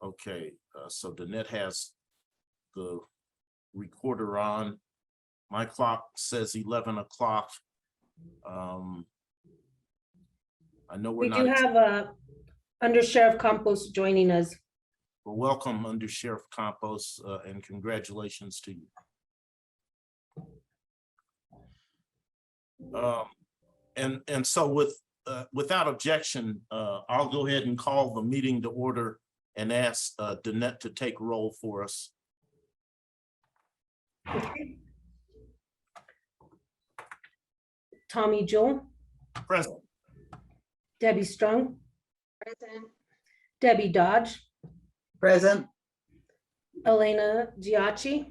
Okay, so Danette has the recorder on. My clock says 11 o'clock. I know We do have Under Sheriff Campos joining us. Well, welcome Under Sheriff Campos, and congratulations to you. And so without objection, I'll go ahead and call the meeting to order and ask Danette to take roll for us. Okay. Tommy Joel. Present. Debbie Strong. Present. Debbie Dodge. Present. Elena Giacchi.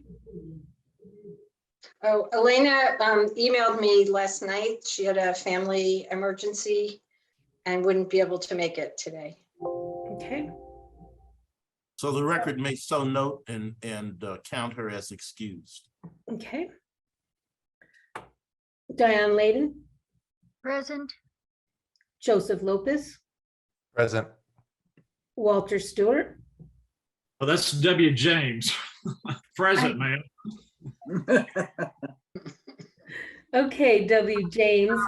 Oh, Elena emailed me last night. She had a family emergency and wouldn't be able to make it today. Okay. So the record may so note and count her as excused. Okay. Diane Layden. Present. Joseph Lopez. Present. Walter Stewart. Well, that's W. James. Present, man. Okay, W. James.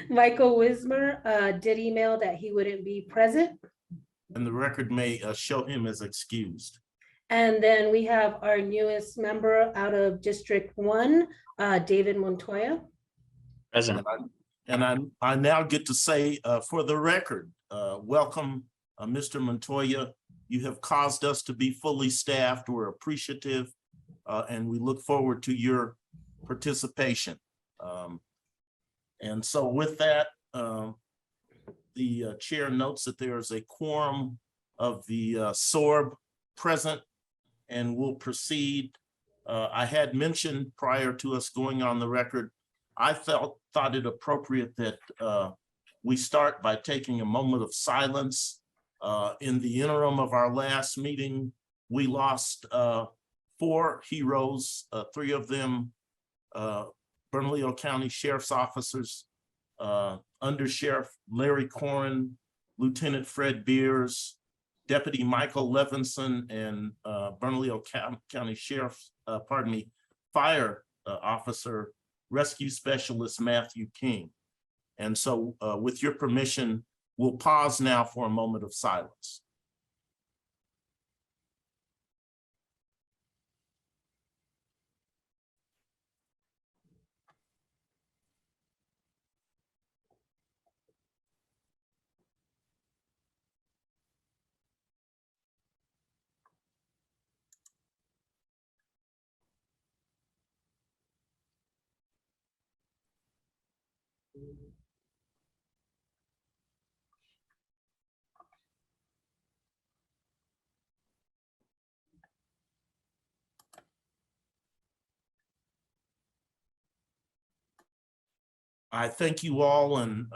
Michael Wismer did email that he wouldn't be present. And the record may show him as excused. And then we have our newest member out of District 1, David Montoya. Present. And I now get to say for the record, welcome, Mr. Montoya. You have caused us to be fully staffed. We're appreciative, and we look forward to your participation. And so with that, the chair notes that there is a quorum of the SOARB present, and we'll proceed. I had mentioned prior to us going on the record, I thought it appropriate that we start by taking a moment of silence. In the interim of our last meeting, we lost 4 heroes, 3 of them Bernalillo County Sheriff's officers, Under Sheriff Larry Corrin, Lieutenant Fred Beers, Deputy Michael Levinson, and Bernalillo County Sheriff, Fire Officer Rescue Specialist Matthew King. And so with your permission, we'll pause now for a moment of silence. I thank you all and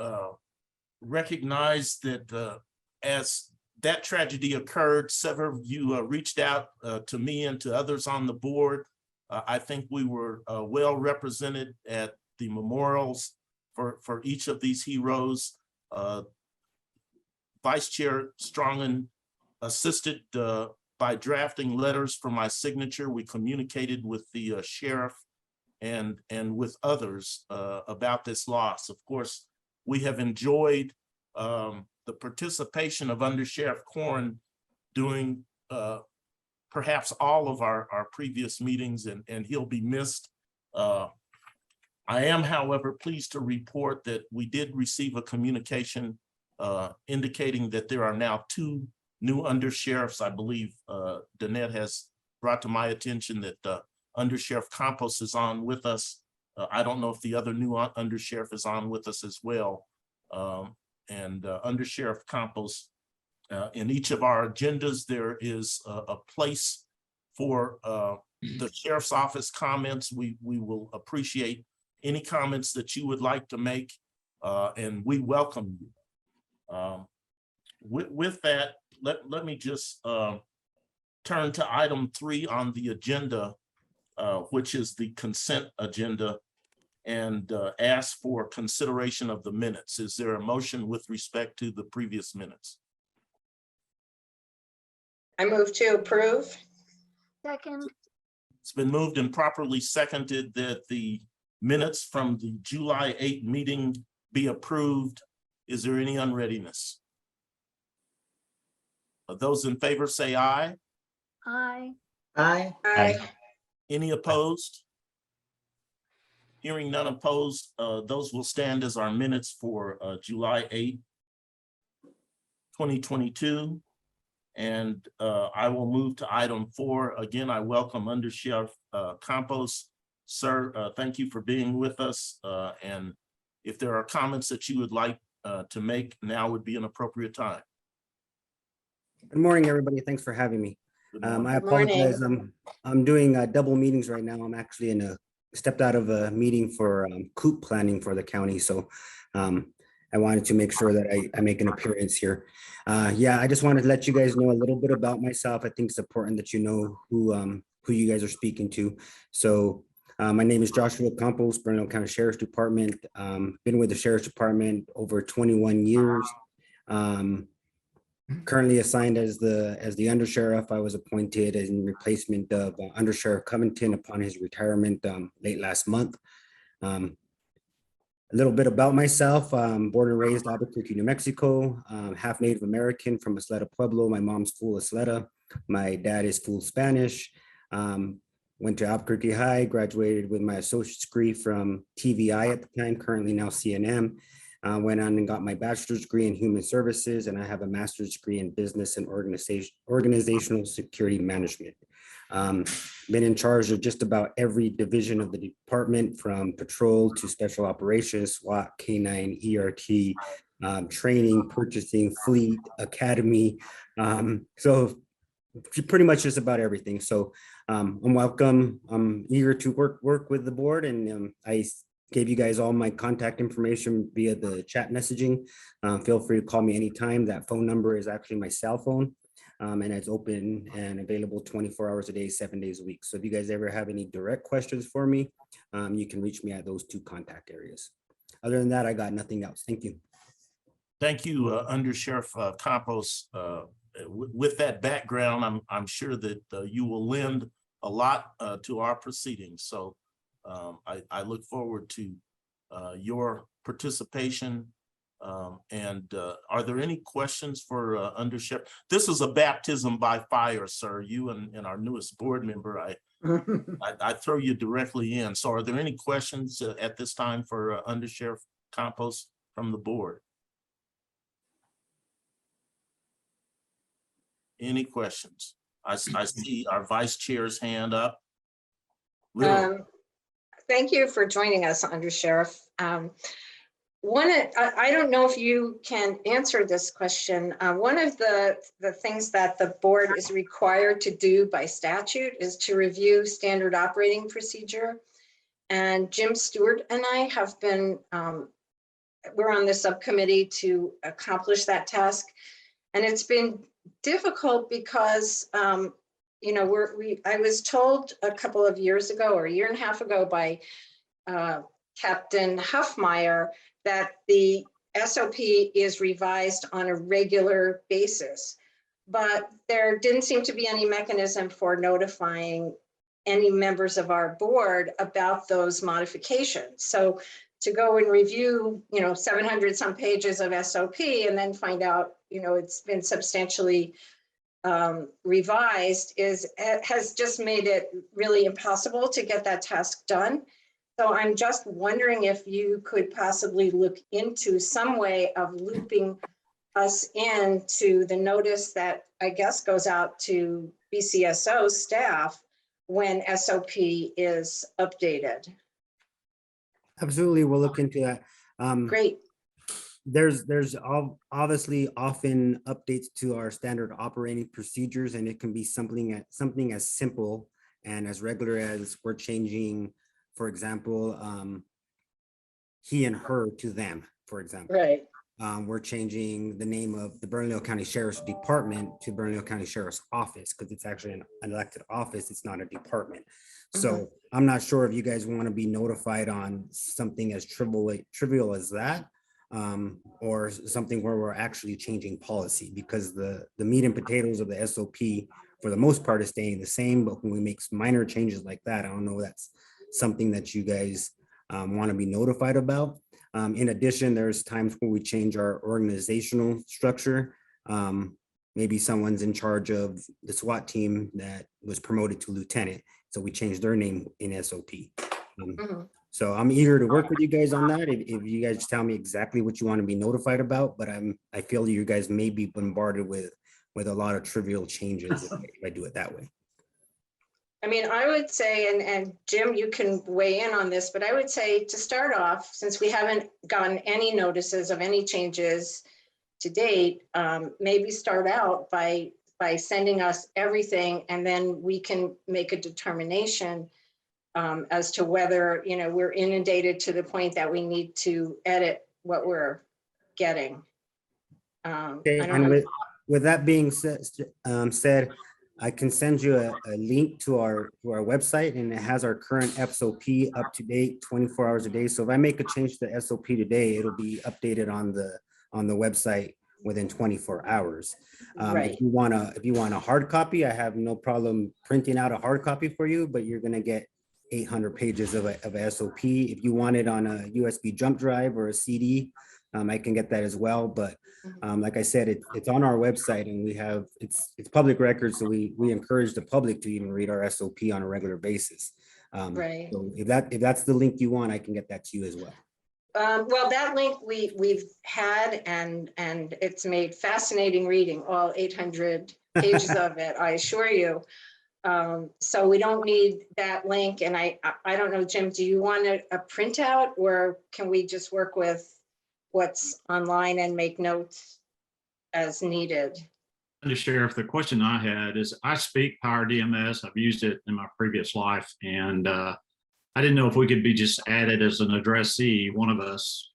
recognize that as that tragedy occurred, several of you reached out to me and to others on the board. I think we were well represented at the memorials for each of these heroes. Vice Chair Strongen assisted by drafting letters for my signature. We communicated with the sheriff and with others about this loss. Of course, we have enjoyed the participation of Under Sheriff Corrin during perhaps all of our previous meetings, and he'll be missed. I am, however, pleased to report that we did receive a communication indicating that there are now 2 new Under Sheriffs. I believe Danette has brought to my attention that Under Sheriff Campos is on with us. I don't know if the other new Under Sheriff is on with us as well. And Under Sheriff Campos, in each of our agendas, there is a place for the Sheriff's Office comments. We will appreciate any comments that you would like to make, and we welcome you. With that, let me just turn to item 3 on the agenda, which is the consent agenda, and ask for consideration of the minutes. Is there a motion with respect to the previous minutes? I move to approve. Second, It's been moved and properly seconded that the minutes from the July 8 meeting be approved. Is there any unreadiness? Those in favor say aye. aye. Aye. Aye. Any opposed? Hearing none opposed, those will stand as our minutes for July 8, 2022. And I will move to item 4. Again, I welcome Under Sheriff Campos. Sir, thank you for being with us. And if there are comments that you would like to make, now would be an appropriate time. Good morning, everybody. Thanks for having me. Good morning. I Good morning. apologize. I'm doing double meetings right now. I'm actually stepped out of a meeting for COOP planning for the county. So I wanted to make sure that I make an appearance here. Yeah, I just wanted to let you guys know a little bit about myself. I think it's important that you know who you guys are speaking to. So my name is Joshua Campos, Bernalillo County Sheriff's Department. Been with the Sheriff's Department over 21 years. Currently assigned as the undersheriff. I was appointed as in replacement of Undersheriff Covington upon his retirement late last month. A little bit about myself. Born and raised Albuquerque, New Mexico. Half Native American from Isleta Pueblo. My mom's full Isleta. My dad is full Spanish. Went to Albuquerque High. Graduated with my associate's degree from TVI at the time, currently now CNM. Went on and got my bachelor's degree in human services, and I have a master's degree in business and organizational security management. Been in charge of just about every division of the department, from patrol to special operations, SWAT, K9, ERT, training, purchasing, fleet, academy. So pretty much just about everything. So I'm welcome. I'm eager to work with the board, and I gave you guys all my contact information via the chat messaging. Feel free to call me anytime. That phone number is actually my cell phone, and it's open and available 24 hours a day, 7 days a week. So if you guys ever have any direct questions for me, you can reach me at those 2 contact areas. Other than that, I got nothing else. Thank you. Thank you, Under Sheriff Campos. With that background, I'm sure that you will lend a lot to our proceedings. So I look forward to your participation. And are there any questions for Under Sheriff? This is a baptism by fire, sir. You and our newest board member, I throw you directly in. So are there any questions at this time for Under Sheriff Campos from the board? Any questions? I see our vice chair's hand up. Literally. Thank you for joining us, Under Sheriff. I don't know if you can answer this question. One of the things that the board is required to do by statute is to review standard operating procedure. And Jim Stewart and I have been, we're on the subcommittee to accomplish that task. And it's been difficult because you know, I was told a couple of years ago, or a year and a half ago, by Captain Huffmeyer that the SOP is revised on a regular basis, but there didn't seem to be any mechanism for notifying any members of our board about those modifications. So to go and review, you know, 700 some pages of SOP and then find out, you know, it's been substantially revised has just made it really impossible to get that task done. So I'm just wondering if you could possibly look into some way of looping us into the notice that I guess goes out to BCSO staff when SOP is updated. Absolutely, we'll look into that. Great. There's obviously often updates to our standard operating procedures, and it can be something as simple and as regular as we're changing, for example, he and her to them, for example. Right. We're changing the name of the Bernalillo County Sheriff's Department to Bernalillo County Sheriff's Office, because it's actually an elected office. It's not a department. So I'm not sure if you guys want to be notified on something as trivial as that. or something where we're actually changing policy, because the meat and potatoes of the SOP for the most part is staying the same, but when we make minor changes like that, I don't know, that's something that you guys want to be notified about. In addition, there's times where we change our organizational structure. Maybe someone's in charge of the SWAT team that was promoted to lieutenant, so we changed their name in SOP. Mhm. So I'm eager to work with you guys on that. If you guys just tell me exactly what you want to be notified about, but I feel you guys may be bombarded with a lot of trivial changes if I do it that way. I mean, I would say, and Jim, you can weigh in on this, but I would say to start off, since we haven't gotten any notices of any changes to date, maybe start out by sending us everything, and then we can make a determination as to whether, we're inundated to the point that we need to edit what we're getting. Okay, I don't and know. with that being said, I can send you a link to our website, and it has our current SOP up to date 24 hours a day. So if I make a change to the SOP today, it'll be updated on the website within 24 hours. Right. If you want a hard copy, I have no problem printing out a hard copy for you, but you're gonna get 800 pages of a SOP. If you want it on a USB jump drive or a CD, I can get that as well. But like I said, it's on our website, and it's public record, so we encourage the public to even read our SOP on a regular basis. Right. So if that's the link you want, I can get that to you as well. Well, that link we've had, and it's made fascinating reading, all 800 pages of it, I assure you. So we don't need that link. And I don't know, Jim, do you want a printout, or can we just work with what's online and make notes as needed? Under Sheriff, the question I had is, I speak Power DMS. I've used it in my previous life, and I didn't know if we could be just added as an addressee, one of us,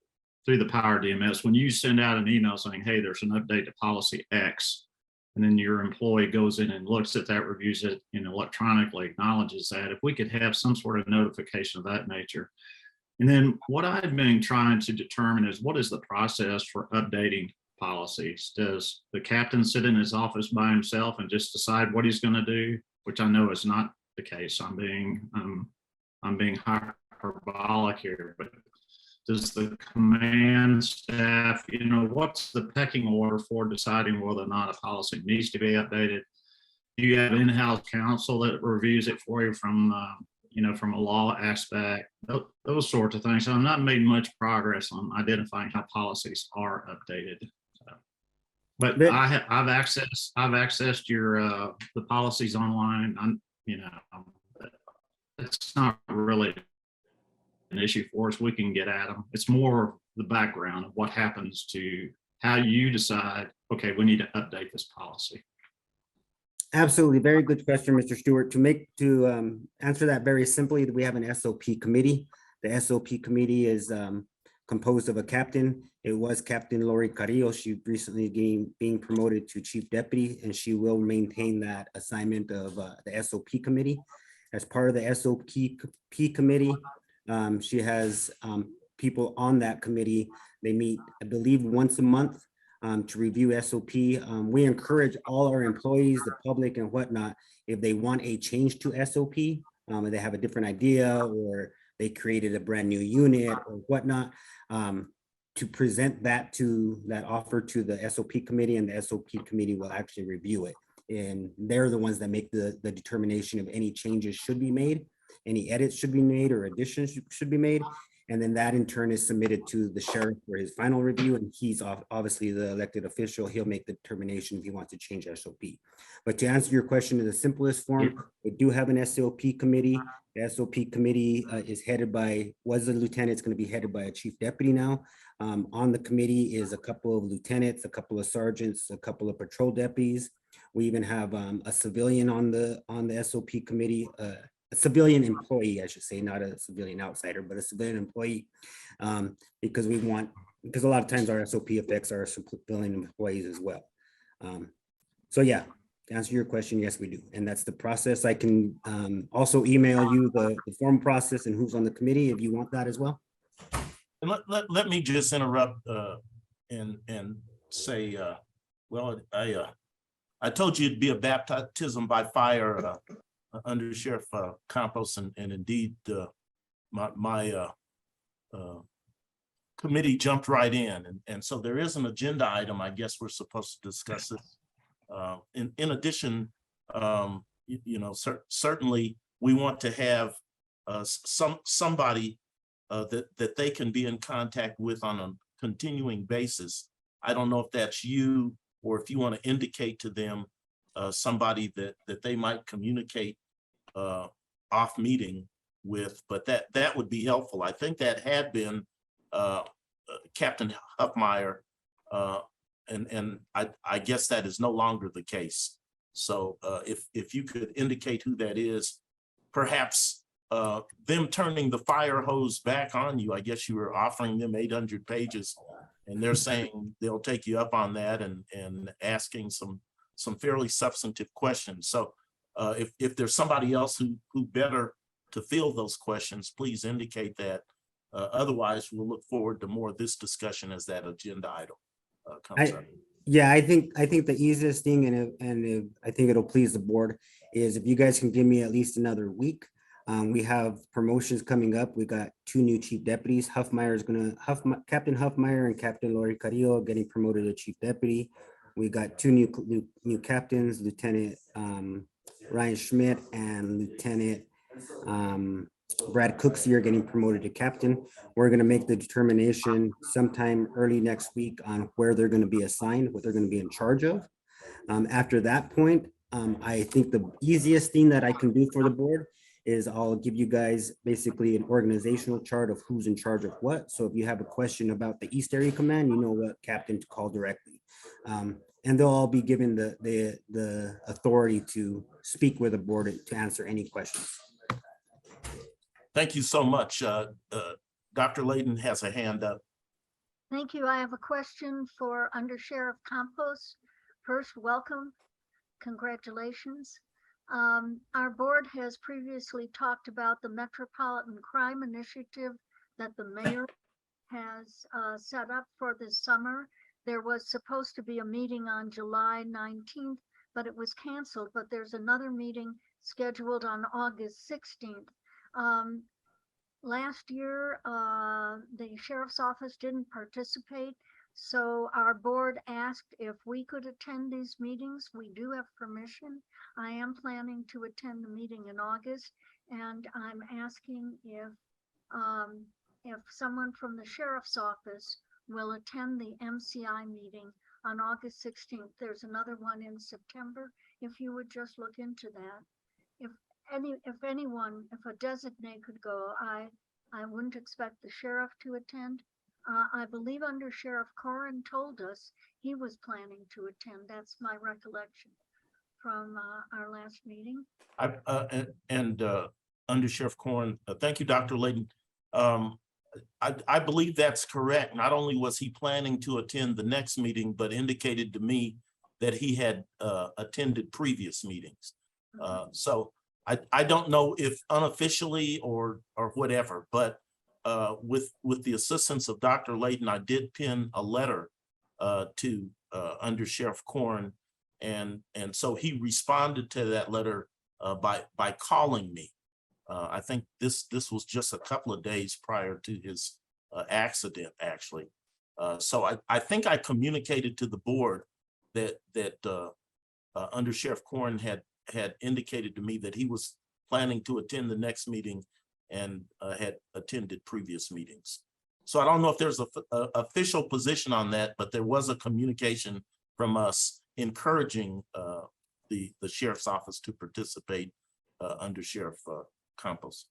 through the Power DMS. When you send out an email saying, hey, there's an update to policy X, and then your employee goes in and looks at that, reviews it, electronically acknowledges that, if we could have some sort of notification of that nature. And then what I've been trying to determine is, what is the process for updating policies? Does the captain sit in his office by himself and just decide what he's going to do? Which I know is not the case. I'm being hyperbolic here, but does the command staff, what's the pecking order for deciding whether or not a policy needs to be updated? Do you have in-house counsel that reviews it for you from a law aspect, those sorts of things? So I'm not made much progress on identifying how policies are updated. But I've accessed your the policies online. It's not really an issue for us. We can get at them. It's more the background of what happens to how you decide, okay, we need to update this policy. Absolutely. Very good question, Mr. Stewart. To answer that very simply, we have an SOP committee. The SOP committee is composed of a captain. It was Captain Lori Carrillo. She recently being promoted to chief deputy, and she will maintain that assignment of the SOP committee. As part of the SOP committee, she has people on that committee. They meet, I believe, once a month to review SOP. We encourage all our employees, the public and whatnot, if they want a change to SOP, and they have a different idea, or they created a brand new unit or whatnot, to present that offer to the SOP committee, and the SOP committee will actually review it. And they're the ones that make the determination of any changes should be made, any edits should be made, or additions should be made. And then that in turn is submitted to the sheriff for his final review. And he's obviously the elected official. He'll make the determination if he wants to change SOP. But to answer your question in the simplest form, we do have an SOP committee. The SOP committee is headed by, was a lieutenant, it's going to be headed by a chief deputy now. On the committee is a couple of lieutenants, a couple of sergeants, a couple of patrol deputies. We even have a civilian on the SOP committee, a civilian employee, I should say, not a civilian outsider, but a civilian employee, because a lot of times our SOP affects our civilian employees as well. So yeah, to answer your question, yes, we do. And that's the process. I can also email you the form process and who's on the committee if you want that as well. And let me just interrupt and say, well, I told you it'd be a baptism by fire under Sheriff Campos, and indeed my committee jumped right in, and so there is an agenda item. I guess we're supposed to discuss it. In addition, you know, certainly we want to have somebody that they can be in contact with on a continuing basis. I don't know if that's you, or if you want to indicate to them somebody that they might communicate off meeting with, but that would be helpful. I think that had been Captain Huffmeyer, and I guess that is no longer the case. So if you could indicate who that is, perhaps them turning the fire hose back on you. I guess you were offering them 800 pages, and they're saying they'll take you up on that, and asking some fairly substantive questions. So if there's somebody else who better to field those questions, please indicate that. Otherwise, we'll look forward to more of this discussion as that agenda item comes up. Yeah, I think the easiest thing, and I think it'll please the board, is if you guys can give me at least another week. We have promotions coming up. We got 2 new chief deputies. Captain Huffmeyer and Captain Lori Carrillo getting promoted to chief deputy. We got 2 new captains, Lieutenant Ryan Schmidt and Lieutenant Brad Cooksey are getting promoted to captain. We're going to make the determination sometime early next week on where they're going to be assigned, what they're going to be in charge of. After that point, I think the easiest thing that I can do for the board is I'll give you guys basically an organizational chart of who's in charge of what. So if you have a question about the East Area Command, you know what captain to call directly. And they'll all be given the authority to speak with the board to answer any questions. Thank you so much. Dr. Layden has a hand up. Thank you. I have a question for Under Sheriff Campos. First, welcome. Congratulations. Our board has previously talked about the Metropolitan Crime Initiative that the mayor has set up for this summer. There was supposed to be a meeting on July 19th, but it was canceled. But there's another meeting scheduled on August 16th. Last year, the sheriff's office didn't participate. So our board asked if we could attend these meetings. We do have permission. I am planning to attend the meeting in August, and I'm asking if someone from the sheriff's office will attend the MCI meeting on August 16th. There's another one in September. If you would just look into that. If anyone, if a designate could go, I wouldn't expect the sheriff to attend. I believe Under Sheriff Corin told us he was planning to attend. That's my recollection from our last meeting. Under Sheriff Corin, thank you, Dr. Layden. I believe that's correct. Not only was he planning to attend the next meeting, but indicated to me that he had attended previous meetings. So I don't know if unofficially or whatever, but with the assistance of Dr. Layden, I did pin a letter to Under Sheriff Corin, and so he responded to that letter by calling me. I think this was just a couple of days prior to his accident, actually. So I think I communicated to the board that Under Sheriff Corin had indicated to me that he was planning to attend the next meeting and had attended previous meetings. So I don't know if there's a official position on that, but there was a communication from us encouraging the sheriff's office to participate under Sheriff Campos.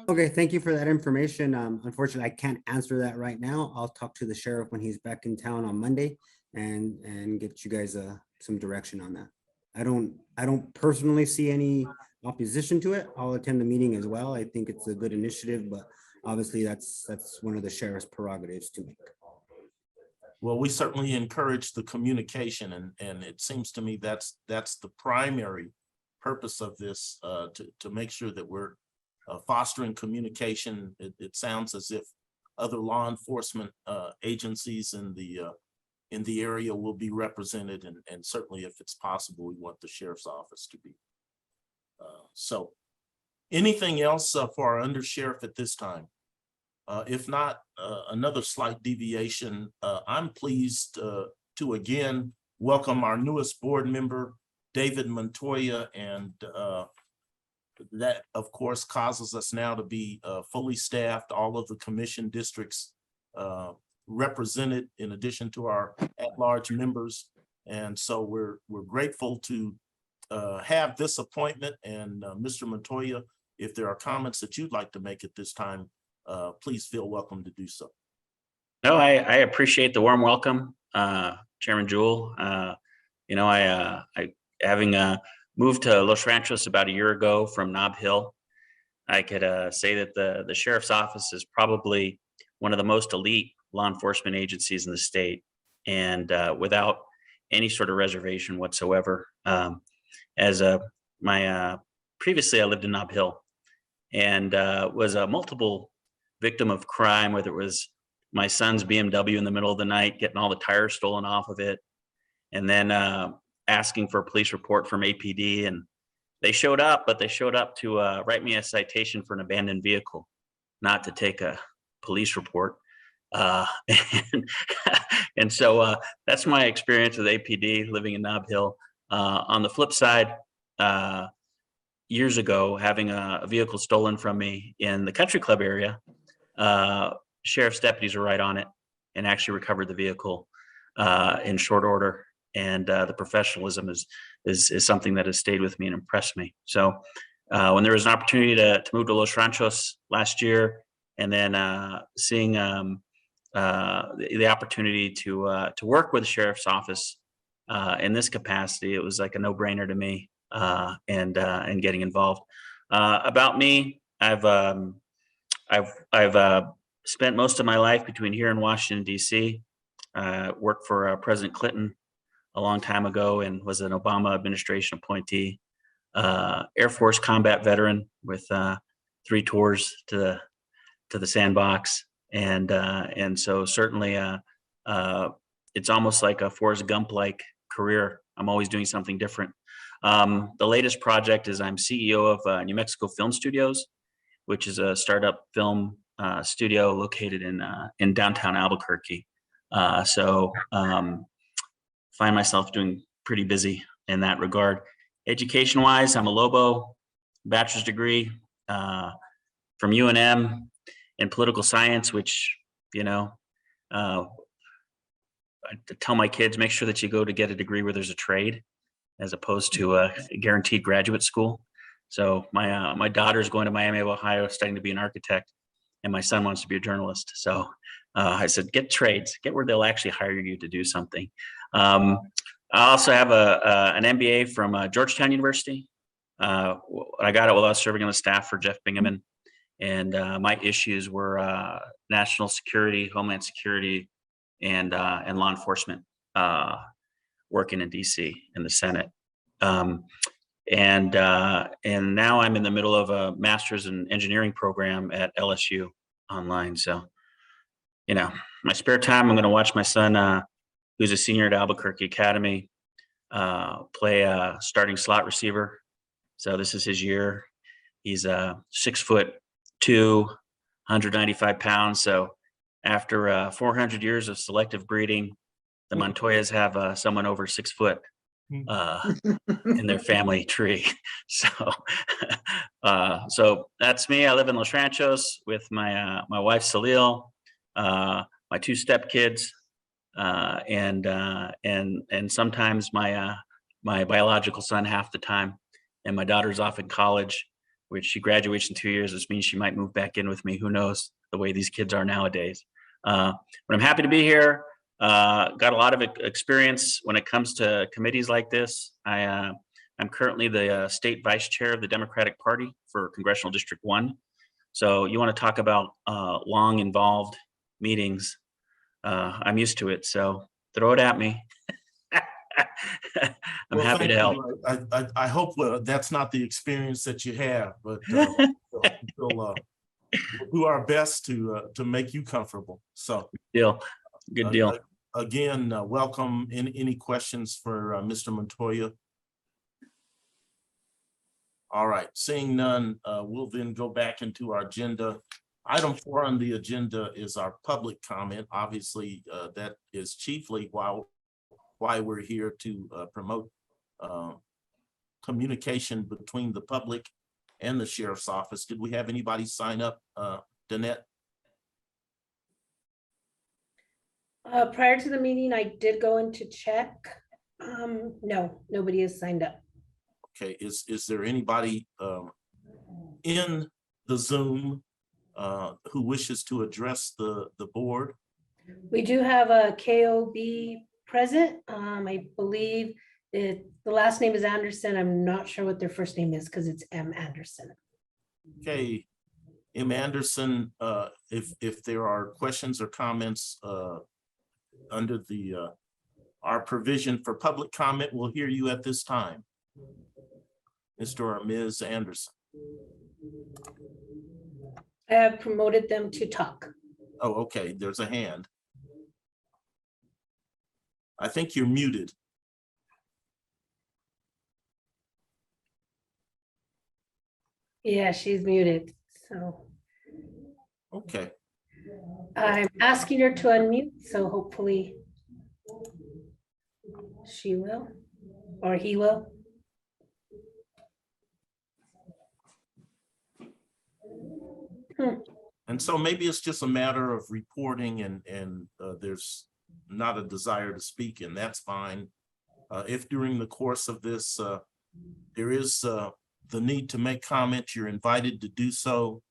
Okay, thank you for that information. Unfortunately, I can't answer that right now. I'll talk to the sheriff when he's back in town on Monday and get you guys some direction on that. I don't personally see any opposition to it. I'll attend the meeting as well. I think it's a good initiative, but obviously that's one of the sheriff's prerogatives to make. Well, we certainly encourage the communication, and it seems to me that's the primary purpose of this, to make sure that we're fostering communication. It sounds as if other law enforcement agencies in the area will be represented, and certainly if it's possible, we want the sheriff's office to be. So anything else for our undersheriff at this time? If not, another slight deviation, I'm pleased to again welcome our newest board member, David Montoya, and that of course causes us now to be fully staffed, all of the commission districts represented in addition to our at-large members. And so we're grateful to have this appointment. And Mr. Montoya, if there are comments that you'd like to make at this time, please feel welcome to do so. No, I appreciate the warm welcome, Chairman Jewell. You know, I having moved to Los Ranchos about a year ago from Nob Hill, I could say that the sheriff's office is probably one of the most elite law enforcement agencies in the state, and without any sort of reservation whatsoever. Previously I lived in Nob Hill and was a multiple victim of crime, whether it was my son's BMW in the middle of the night, getting all the tires stolen off of it, and then asking for a police report from APD. And they showed up, but they showed up to write me a citation for an abandoned vehicle, not to take a police report. And so that's my experience with APD living in Nob Hill. On the flip side, years ago, having a vehicle stolen from me in the country club area, sheriff's deputies were right on it and actually recovered the vehicle in short order. And the professionalism is something that has stayed with me and impressed me. So when there was an opportunity to move to Los Ranchos last year, and then seeing the opportunity to work with the sheriff's office in this capacity, it was like a no-brainer to me, and getting involved. About me, I've spent most of my life between here and Washington, D.C. Worked for President Clinton a long time ago and was an Obama administration appointee. Air Force combat veteran with 3 tours to the sandbox, and so certainly it's almost like a Forrest Gump-like career. I'm always doing something different. The latest project is I'm CEO of New Mexico Film Studios, which is a startup film studio located in downtown Albuquerque. So find myself doing pretty busy in that regard. Education-wise, I'm a Lobo, bachelor's degree from UNM in political science, which, you know, I tell my kids, make sure that you go to get a degree where there's a trade as opposed to a guaranteed graduate school. So my daughter's going to Miami of Ohio, studying to be an architect, and my son wants to be a journalist. So I said, get trades, get where they'll actually hire you to do something. I also have an MBA from Georgetown University. I got it while I was serving on the staff for Jeff Bingaman. And my issues were national security, homeland security, and law enforcement, working in DC in the Senate. And now I'm in the middle of a master's in engineering program at LSU online. So, you know, my spare time, I'm going to watch my son, who's a senior at Albuquerque Academy, play a starting slot receiver. So this is his year. He's 6'2", 195 pounds. So after 400 years of selective breeding, the Montoyas have someone over 6 foot in their family tree. So, so that's me. I live in Los Ranchos with my wife Salil, my 2 stepkids, and sometimes my biological son half the time, and my daughter's off in college, which she graduates in 2 years, which means she might move back in with me. Who knows the way these kids are nowadays. But I'm happy to be here. Got a lot of experience when it comes to committees like this. I'm currently the state vice chair of the Democratic Party for Congressional District 1. So you want to talk about long involved meetings. I'm used to it, so throw it at me. I'm happy to help. I hope that's not the experience that you have, but we'll do our best to make you comfortable. So Deal. Good deal. again, welcome. Any questions for Mr. Montoya? All right, seeing none, we'll then go back into our agenda. Item 4 on the agenda is our public comment. Obviously, that is chiefly why we're here to promote communication between the public and the sheriff's office. Did we have anybody sign up, Danette? Prior to the meeting, I did go in to check. No, nobody has signed up. Okay, is there anybody in the Zoom who wishes to address the board? We do have a KOB present. I believe the last name is Anderson. I'm not sure what their first name is because it's M. Anderson. Okay, M. Anderson, if there are questions or comments under our provision for public comment, we'll hear you at this time. Mr. or Ms. Anderson. I have promoted them to talk. Oh, okay, there's a hand. I think you're muted. Yeah, she's muted. So Okay, I'm asking her to unmute, so hopefully she will, or he will. and so maybe it's just a matter of reporting and there's not a desire to speak, and that's fine. If during the course of this, there is the need to make comments, you're invited to do so.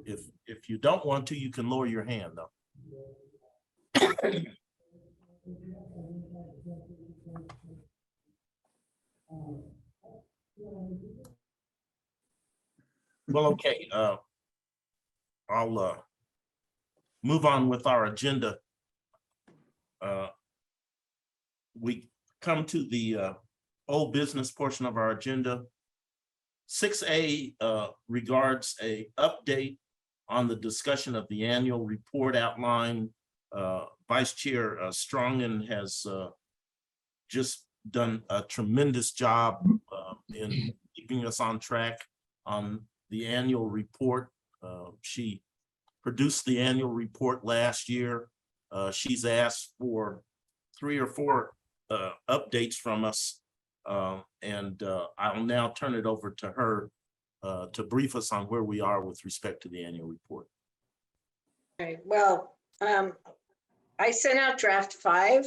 If you don't want to, you can lower your hand though. Well, okay, I'll move on with our agenda. We come to the old business portion of our agenda. 6A regards a update on the discussion of the annual report outline. Vice Chair Strongen has just done a tremendous job in keeping us on track on the annual report. She produced the annual report last year. She's asked for 3 or 4 updates from us. And I'll now turn it over to her to brief us on where we are with respect to the annual report. Okay, well, I sent out draft 5,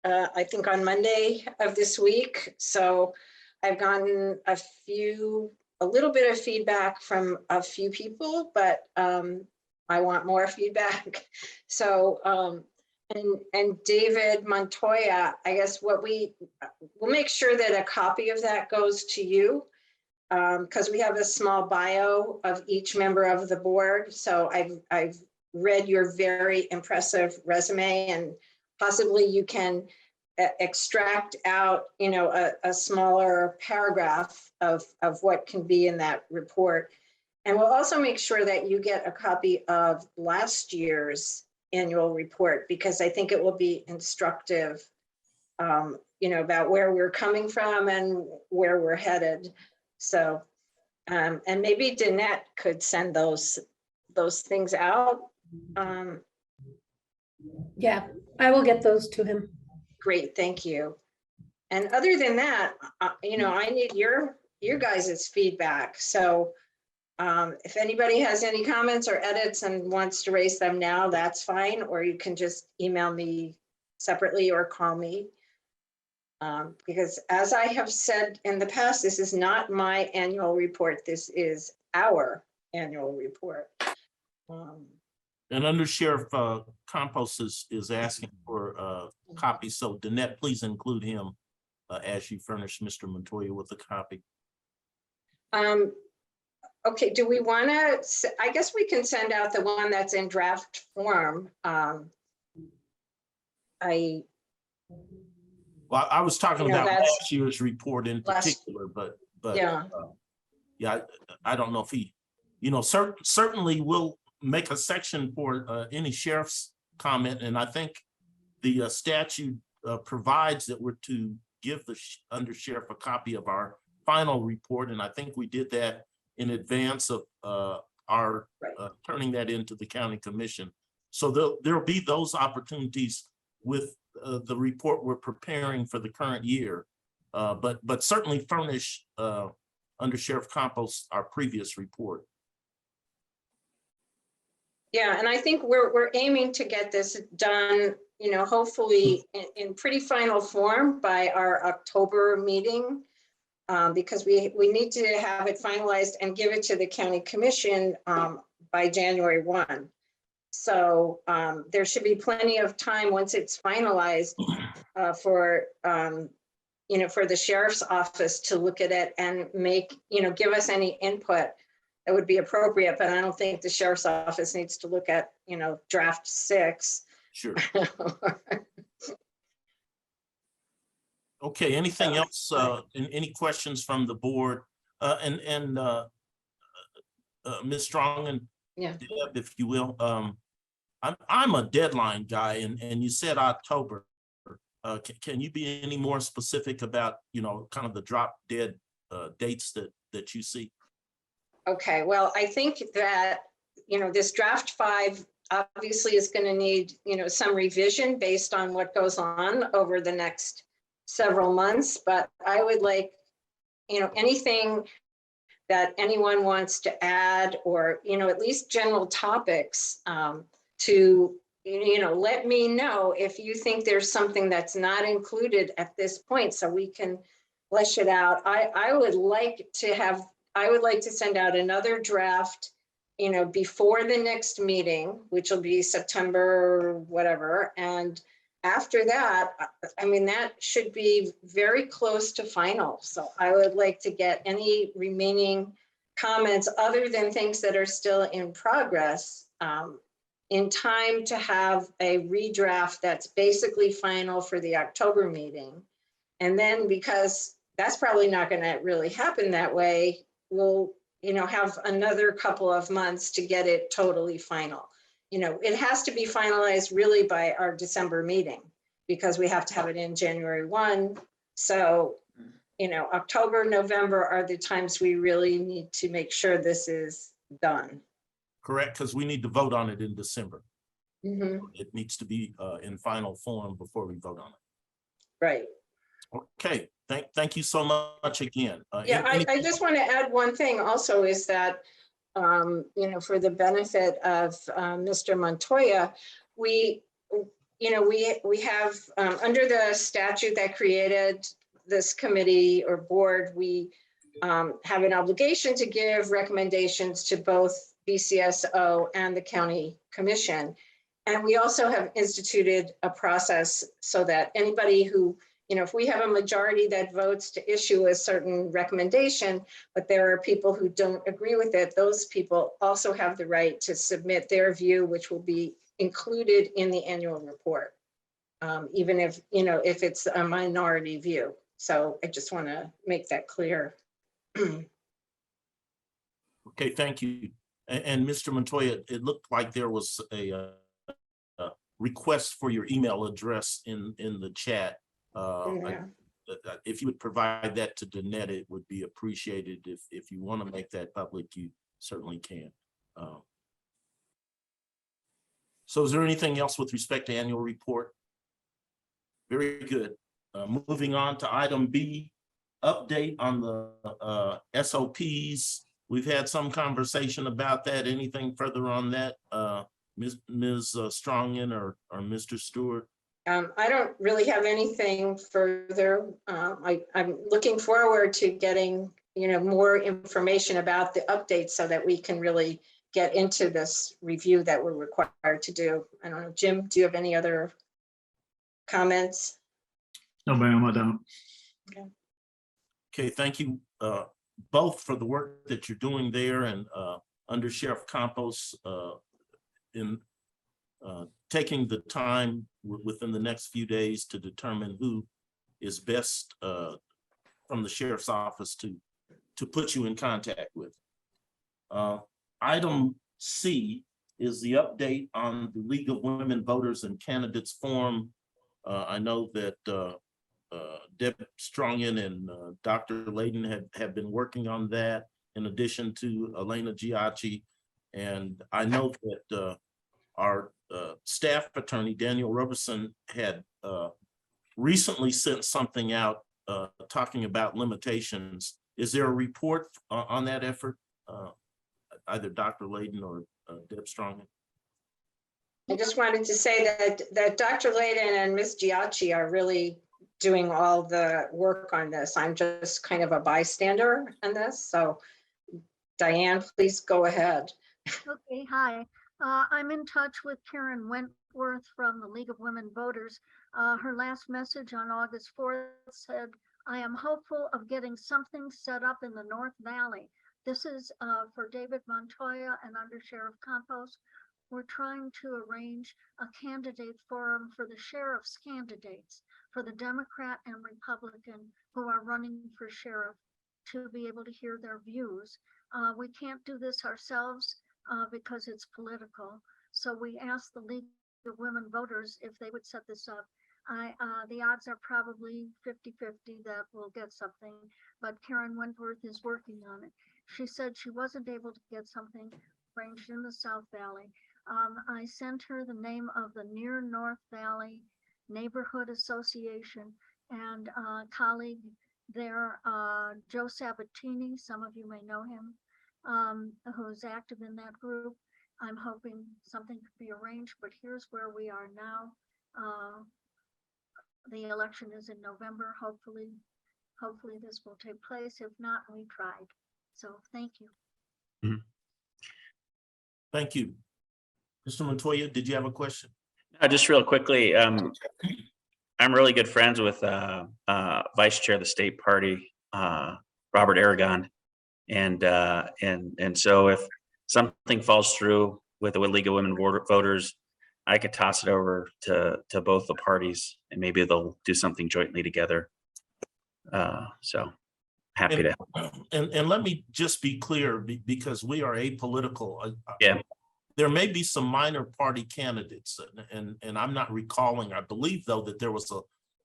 I think on Monday of this week. So I've gotten a little bit of feedback from a few people, but I want more feedback. So, and David Montoya, I guess we'll make sure that a copy of that goes to you, because we have a small bio of each member of the board. So I've read your very impressive resume, and possibly you can extract out, a smaller paragraph of what can be in that report. And we'll also make sure that you get a copy of last year's annual report, because I think it will be instructive, about where we're coming from and where we're headed. So, and maybe Danette could send those things out. Yeah, I will get those to him. Great, thank you. And other than that, I need your guys' feedback. So if anybody has any comments or edits and wants to raise them now, that's fine. Or you can just email me separately or call me. Because as I have said in the past, this is not my annual report. This is our annual report. And Under Sheriff Campos is asking for a copy. So Danette, please include him as you furnish Mr. Montoya with a copy. Okay, do we want to, I guess we can send out the one that's in draft form. Well, I was talking about last year's report in particular, but yeah. Yeah, I don't know if he you know, certainly we'll make a section for any sheriff's comment, and I think the statute provides that we're to give the undersheriff a copy of our final report, and I think we did that in advance of our turning that into the county commission. So there'll be those opportunities with the report we're preparing for the current year, but certainly furnish under Sheriff Campos our previous report. Yeah, and I think we're aiming to get this done, you know, hopefully in pretty final form by our October meeting, because we need to have it finalized and give it to the county commission by January 1. So there should be plenty of time once it's finalized for, you know, for the sheriff's office to look at it and make, you know, give us any input that would be appropriate, but I don't think the sheriff's office needs to look at, you know, draft 6. Sure. Okay, anything else, any questions from the board? Ms. Strong and Yeah. Deb, if you will, I'm a deadline guy, and you said October. Can you be any more specific about, you know, kind of the drop dead dates that you see? Okay, well, I think that, you know, this draft 5 obviously is going to need, you know, some revision based on what goes on over the next several months, but I would like, you know, anything that anyone wants to add, or, you know, at least general topics to, you know, let me know if you think there's something that's not included at this point so we can flesh it out. I would like to send out another draft, you know, before the next meeting, which will be September, whatever. And after that, I mean, that should be very close to final. So I would like to get any remaining comments other than things that are still in progress in time to have a redraft that's basically final for the October meeting. And then, because that's probably not going to really happen that way, we'll, you know, have another couple of months to get it totally final. You know, it has to be finalized really by our December meeting because we have to have it in January 1. So, you know, October, November are the times we really need to make sure this is done. Correct, because we need to vote on it in December. Mm-hmm. It needs to be in final form before we vote on it. Right. Okay, thank you so much again. Yeah, I just want to add one thing also is that, you know, for the benefit of Mr. Montoya, we have under the statute that created this committee or board, we have an obligation to give recommendations to both BCSO and the county commission. And we also have instituted a process so that anybody who, you know, if we have a majority that votes to issue a certain recommendation, but there are people who don't agree with it, those people also have the right to submit their view, which will be included in the annual report, even if, you know, if it's a minority view. So I just want to make that clear. Okay, thank you. And Mr. Montoya, it looked like there was a request for your email address in the chat. Yeah. If you would provide that to Danette, it would be appreciated. If you want to make that public, you certainly can. So is there anything else with respect to annual report? Very good. Moving on to item B, update on the SOPs. We've had some conversation about that. Anything further on that, Ms. Strongen or Mr. Stewart? I don't really have anything further. I'm looking forward to getting, you know, more information about the updates so that we can really get into this review that we're required to do. I don't know, Jim, do you have any other comments? No, ma'am, I don't. Okay, thank you both for the work that you're doing there, and under Sheriff Campos in taking the time within the next few days to determine who is best from the sheriff's office to put you in contact with. Item C is the update on the League of Women Voters and Candidates Forum. I know that Deb Strongen and Dr. Layden have been working on that in addition to Elena Giacchi. And I know that our staff attorney, Daniel Roberson, had recently sent something out talking about limitations. Is there a report on that effort? Either Dr. Layden or Deb Strongen? I just wanted to say that Dr. Layden and Ms. Giacchi are really doing all the work on this. I'm just kind of a bystander on this. So Diane, please go ahead. Okay, hi. I'm in touch with Karen Wentworth from the League of Women Voters. Her last message on August 4th said, "I am hopeful of getting something set up in the North Valley." This is for David Montoya and Under Sheriff Campos. We're trying to arrange a candidate forum for the sheriff's candidates, for the Democrat and Republican who are running for sheriff, to be able to hear their views. We can't do this ourselves because it's political. So we asked the League of Women Voters if they would set this up. The odds are probably 50-50 that we'll get something, but Karen Wentworth is working on it. She said she wasn't able to get something arranged in the South Valley. I sent her the name of the Near North Valley Neighborhood Association and a colleague there, Joe Sabatini, some of you may know him, who's active in that group. I'm hoping something could be arranged, but here's where we are now. The election is in November. Hopefully this will take place. If not, we tried. So thank you. Thank you. Mr. Montoya, did you have a question? Just real quickly, I'm really good friends with Vice Chair of the State Party, Robert Aragon, and so if something falls through with the League of Women Voters, I could toss it over to both the parties, and maybe they'll do something jointly together. So happy to. And let me just be clear, because we are apolitical. Yeah. There may be some minor party candidates, and I'm not recalling. I believe, though, that there was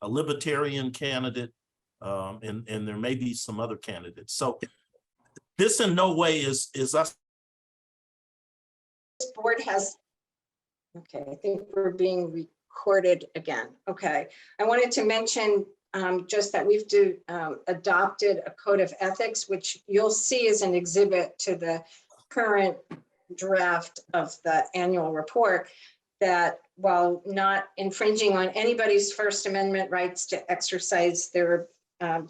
a libertarian candidate, and there may be some other candidates. So this in no way is us. This board has, okay, I think we're being recorded again. Okay, I wanted to mention just that we've adopted a code of ethics, which you'll see as an exhibit to the current draft of the annual report, that while not infringing on anybody's First Amendment rights to exercise their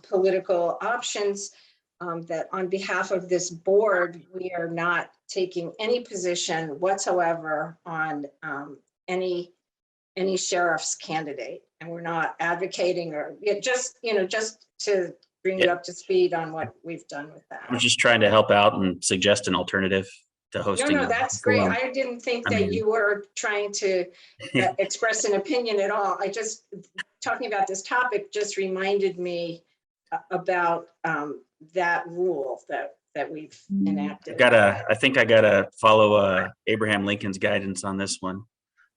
political options, that on behalf of this board, we are not taking any position whatsoever on any sheriff's candidate, and we're not advocating or just to bring you up to speed on what we've done with that. I'm just trying to help out and suggest an alternative to hosting. No, that's great. I didn't think that you were trying to express an opinion at all. I just, talking about this topic just reminded me about that rule that we've enacted. I think I gotta follow Abraham Lincoln's guidance on this one.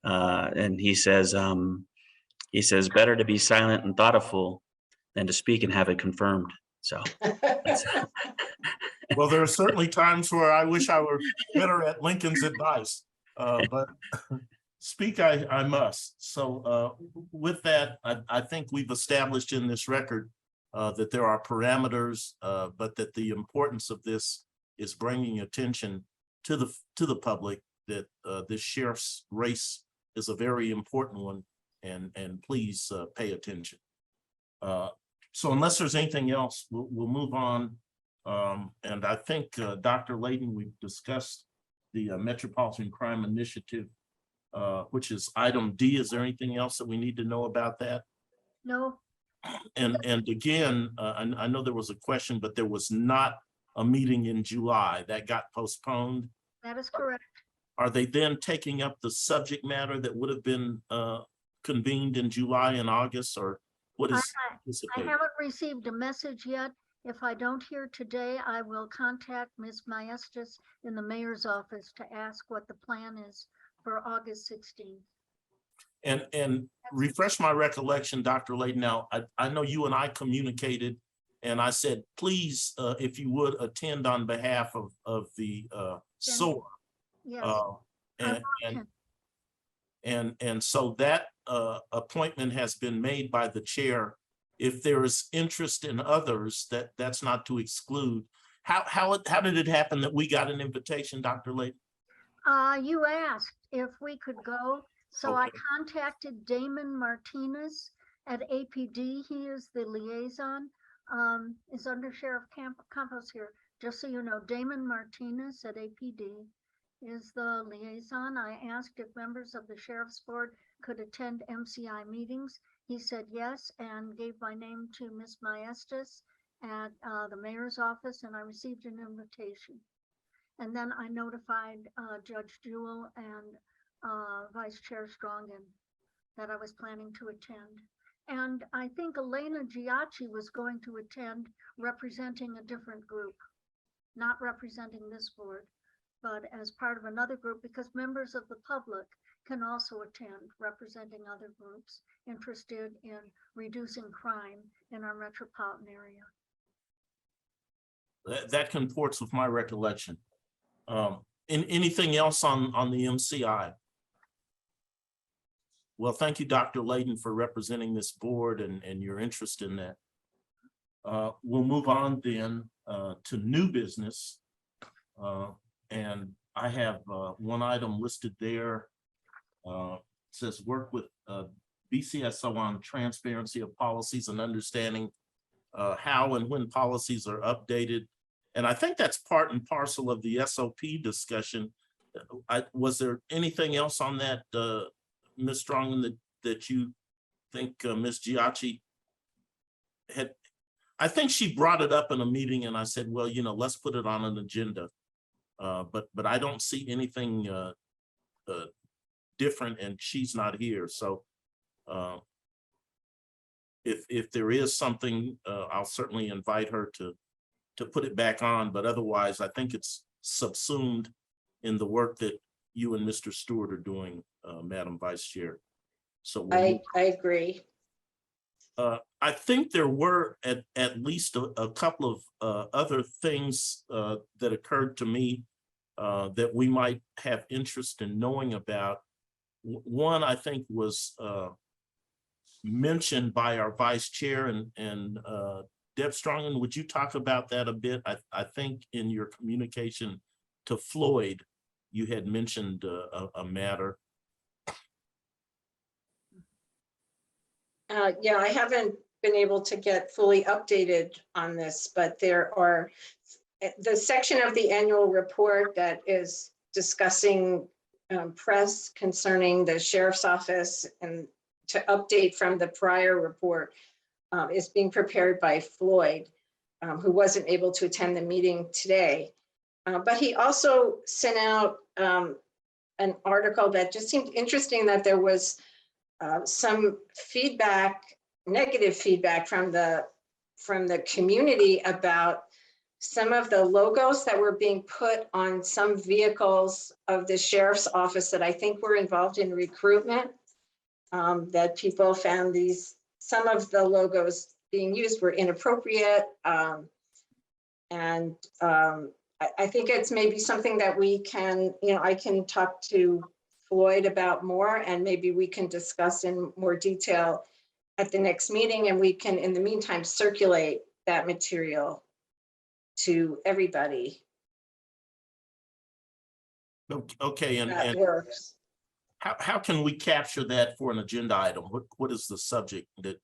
And he says, better to be silent and thought a fool than to speak and have it confirmed. So Well, there are certainly times where I wish I were better at Lincoln's advice, but speak I must. So with that, I think we've established in this record that there are parameters, but that the importance of this is bringing attention to the public that this sheriff's race is a very important one, and please pay attention. So unless there's anything else, we'll move on. And I think Dr. Layden, we've discussed the Metropolitan Crime Initiative, which is item D. Is there anything else that we need to know about that? No. And again, I know there was a question, but there was not a meeting in July that got postponed. That is correct. Are they then taking up the subject matter that would have been convened in July and August, or what is? I haven't received a message yet. If I don't hear today, I will contact Ms. Maestas in the mayor's office to ask what the plan is for August 16th. And refresh my recollection, Dr. Layton. Now, I know you and I communicated, and I said, please, if you would attend on behalf of the SOARB. Yes, Uh, I and, will and so that appointment has been made by the chair. If there is interest in others, that's not to exclude. How did it happen that we got an invitation, Dr. Layton? You asked if we could go, so I Okay. contacted Damon Martinez at APD. He is the liaison. Is Under Sheriff Campos here? Just so you know, Damon Martinez at APD is the liaison. I asked if members of the Sheriff's Board could attend MCI meetings. He said yes and gave my name to Ms. Maestas at the mayor's office, and I received an invitation. And then I notified Judge Jewell and Vice Chair Strongen that I was planning to attend. And I think Elena Giacchi was going to attend representing a different group, not representing this board, but as part of another group, because members of the public can also attend representing other groups interested in reducing crime in our metropolitan area. That comports with my recollection. Anything else on the MCI? Well, thank you, Dr. Layton, for representing this board and your interest in that. We'll move on then to new business. And I have one item listed there. It says work with BCSO on transparency of policies and understanding how and when policies are updated. And I think that's part and parcel of the SOP discussion. Was there anything else on that, Ms. Strongen, that you think Ms. Giacchi had? I think she brought it up in a meeting and I said, well, you know, let's put it on an agenda. But I don't see anything different, and she's not here. So if there is something, I'll certainly invite her to put it back on, but otherwise I think it's subsumed in the work that you and Mr. Stewart are doing, Madam Vice Chair. So I agree. I think there were at least a couple of other things that occurred to me that we might have interest in knowing about. One, I think, was mentioned by our Vice Chair and Deb Strongen. Would you talk about that a bit? I think in your communication to Floyd, you had mentioned a matter. Yeah, I haven't been able to get fully updated on this, but there are the section of the annual report that is discussing press concerning the sheriff's office and to update from the prior report is being prepared by Floyd, who wasn't able to attend the meeting today. But he also sent out an article that just seemed interesting, that there was some feedback, negative feedback from the community about some of the logos that were being put on some vehicles of the sheriff's office that I think were involved in recruitment. That people found some of the logos being used were inappropriate. I think it's maybe something that we can, I can talk to Floyd about more, and maybe we can discuss in more detail at the next meeting, and we can, in the meantime, circulate that material to everybody. Okay, That and works. how can we capture that for an agenda item? What is the subject that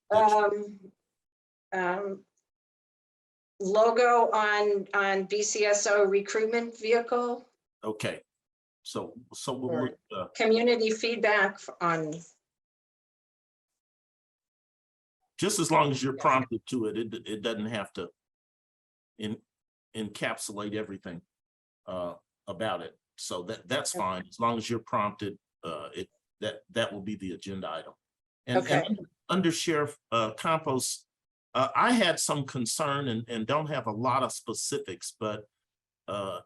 Logo on BCSO recruitment vehicle. okay, so we'll look, community feedback on. just as long as you're prompted to it, it doesn't have to encapsulate everything about it. So that's fine, as long as you're prompted. That will be the agenda item. And Okay. and under Sheriff Campos, I had some concern and don't have a lot of specifics, but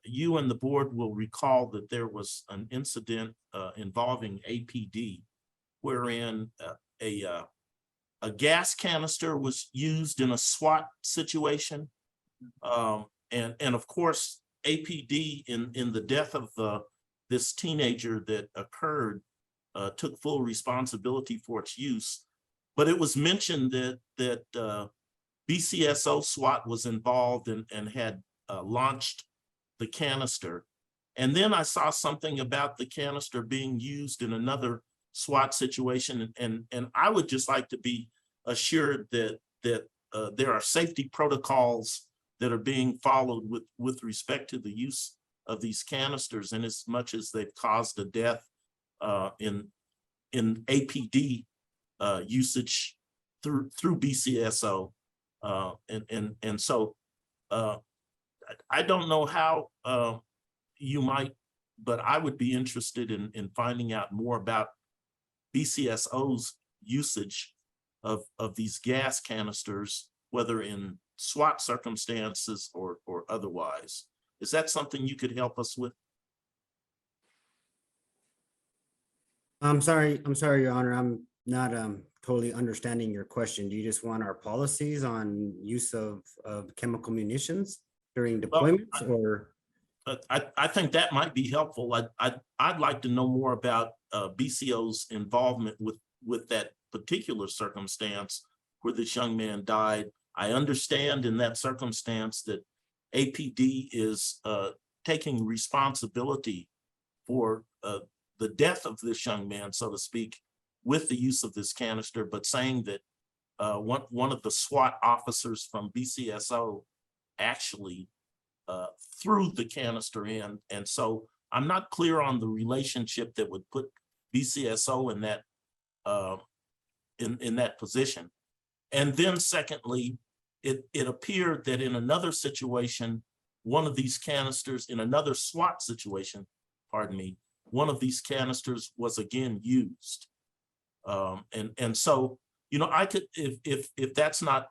you and the board will recall that there was an incident involving APD wherein a gas canister was used in a SWAT situation. And of course, APD in the death of this teenager that occurred took full responsibility for its use. But it was mentioned that BCSO SWAT was involved and had launched the canister. And then I saw something about the canister being used in another SWAT situation. And I would just like to be assured that there are safety protocols that are being followed with respect to the use of these canisters, in as much as they've caused a death in APD usage through BCSO. And so I don't know how you might, but I would be interested in finding out more about BCSO's usage of these gas canisters, whether in SWAT circumstances or otherwise. Is that something you could help us with? I'm sorry, Your Honor, I'm not totally understanding your question. Do you just want our policies on use of chemical movements during deployments, or? I think that might be helpful. I'd like to know more about BCO's involvement with that particular circumstance where this young man died. I understand in that circumstance that APD is taking responsibility for the death of this young man, so to speak, with the use of this canister, but saying that one of the SWAT officers from BCSO actually threw the canister in. And so I'm not clear on the relationship that would put BCSO in that in that position. And then secondly, it appeared that in another situation, one of these canisters, in another SWAT situation, pardon me, one of these canisters was again used. And so, you know, I could, if that's not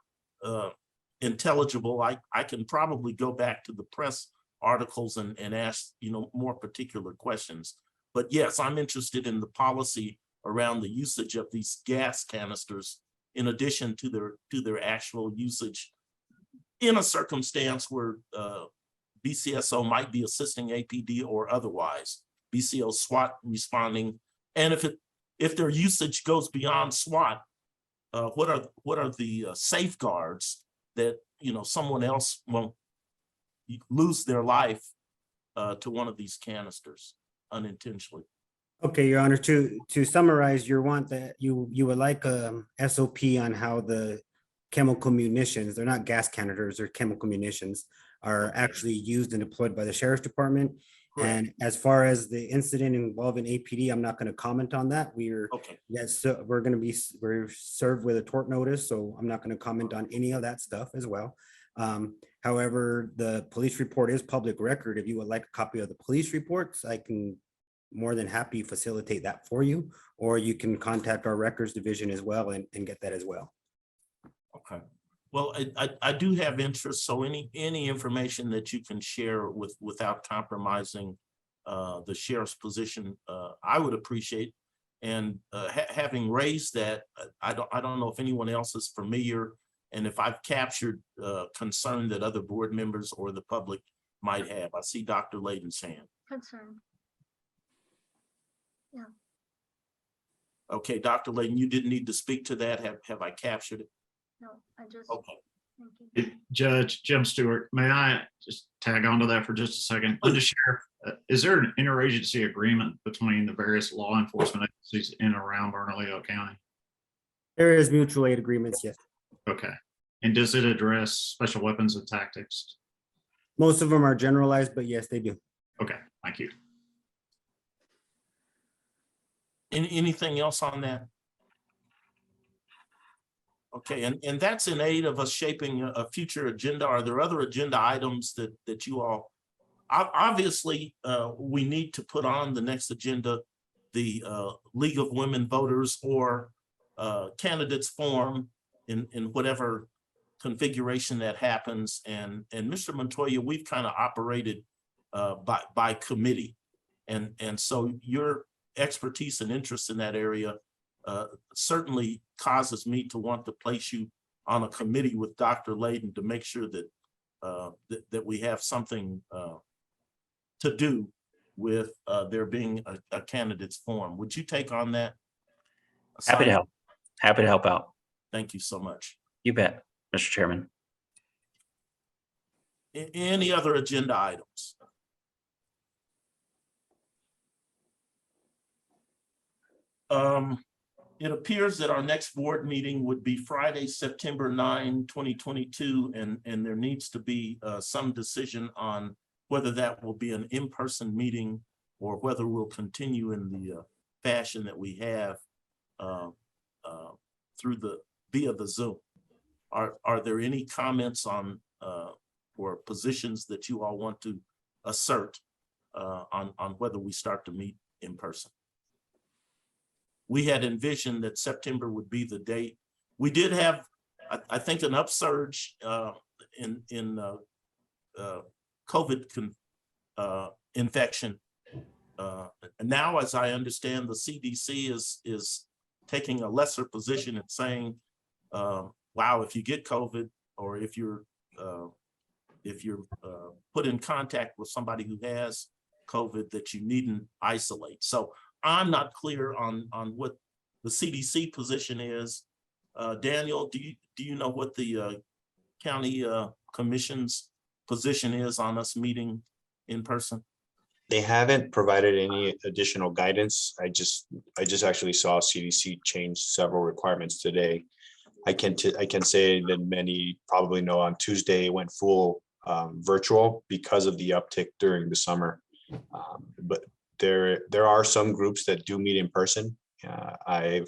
intelligible, I can probably go back to the press articles and ask, you know, more particular questions. But yes, I'm interested in the policy around the usage of these gas canisters in addition to their actual usage in a circumstance where BCSO might be assisting APD or otherwise, BCO SWAT responding. And if their usage goes beyond SWAT, what are the safeguards that, you know, someone else won't lose their life to one of these canisters unintentionally? Okay, Your Honor, to summarize, you would like a SOP on how the chemical munitions, they're not gas canisters, they're chemical munitions, are actually used and deployed by the Sheriff's Department. Correct. And as far as the incident involving APD, I'm not going to comment on that. Okay. Yes, so we're served with a tort notice, so I'm not going to comment on any of that stuff as well. However, the police report is public record. If you would like a copy of the police reports, I can more than happy facilitate that for you, or you can contact our records division as well and get that as well. Okay. Well, I do have interest, so any information that you can share without compromising the sheriff's position, I would appreciate. And having raised that, I don't know if anyone else is familiar, and if I've captured concern that other board members or the public might have. I see Dr. Layden's hand. Concern. Yeah. Okay, Dr. Layden, you didn't need to speak to that. Have I captured it? No, I just. Okay. Thank you. Judge Jim Stewart, may I just tag onto that for just a second? Under Sheriff, is there an interagency agreement between the various law enforcement agencies in and around Bernalillo County? There is mutual aid agreements, yes. Okay. And does it address special weapons and tactics? Most of them are generalized, but yes, they do. Okay, thank you. Anything else on that? Okay, and that's in aid of us shaping a future agenda. Are there other agenda items that you all, obviously, we need to put on the next agenda, the League of Women Voters or candidates form in whatever configuration that happens. And Mr. Montoya, we've kind of operated by committee. And so your expertise and interest in that area certainly causes me to want to place you on a committee with Dr. Layden to make sure that that we have something to do with there being a candidate's forum. Would you take on that? Happy to help. Happy to help out. Thank you so much. You bet, Mr. Chairman. Any other agenda items? It appears that our next board meeting would be Friday, September 9, 2022, and there needs to be some decision on whether that will be an in-person meeting or whether we'll continue in the fashion that we have through via the Zoom. Are there any comments on or positions that you all want to assert on whether we start to meet in person? We had envisioned that September would be the date. We did have, I think, an upsurge in COVID infection. And now, as I understand, the CDC is taking a lesser position and saying, wow, if you get COVID or if you're put in contact with somebody who has COVID, that you needn't isolate. So I'm not clear on what the CDC position is. Daniel, do you know what the county commission's position is on us meeting in person? They haven't provided any additional guidance. I just actually saw CDC change several requirements today. I can say that many probably know on Tuesday it went full virtual because of the uptick during the summer. But there are some groups that do meet in person. The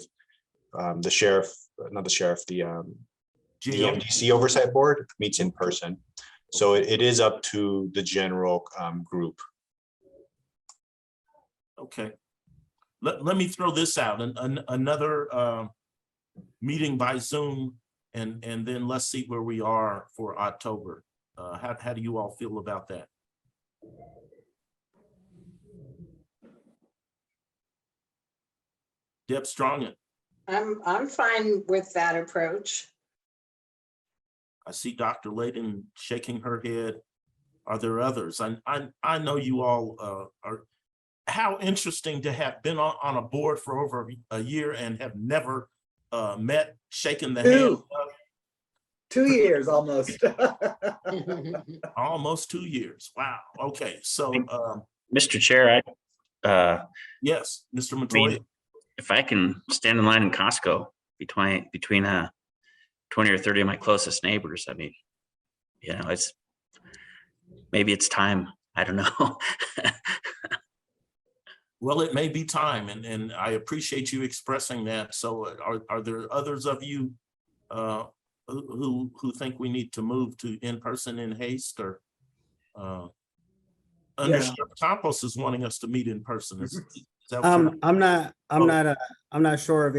MDC oversight board meets in person. So it is up to the general group. Okay. Let me throw this out. Another meeting by Zoom, and then let's see where we are for October. How do you all feel about that? Deb Strong. I'm fine with that approach. I see Dr. Layden shaking her head. Are there others? I know you all are. How interesting to have been on a board for over a year and have never met, shaken the hand. 2 years almost. Almost 2 years. Wow. Okay. So, Mr. Chair, yes, Mr. Montoya. if I can stand in line in Costco between 20 or 30 of my closest neighbors, I mean, you know, maybe it's time. I don't know. Well, it may be time, and I appreciate you expressing that. So are there others of you who think we need to move to in-person in haste, or Sheriff Campos is wanting us to meet in person? Is that what I'm not sure if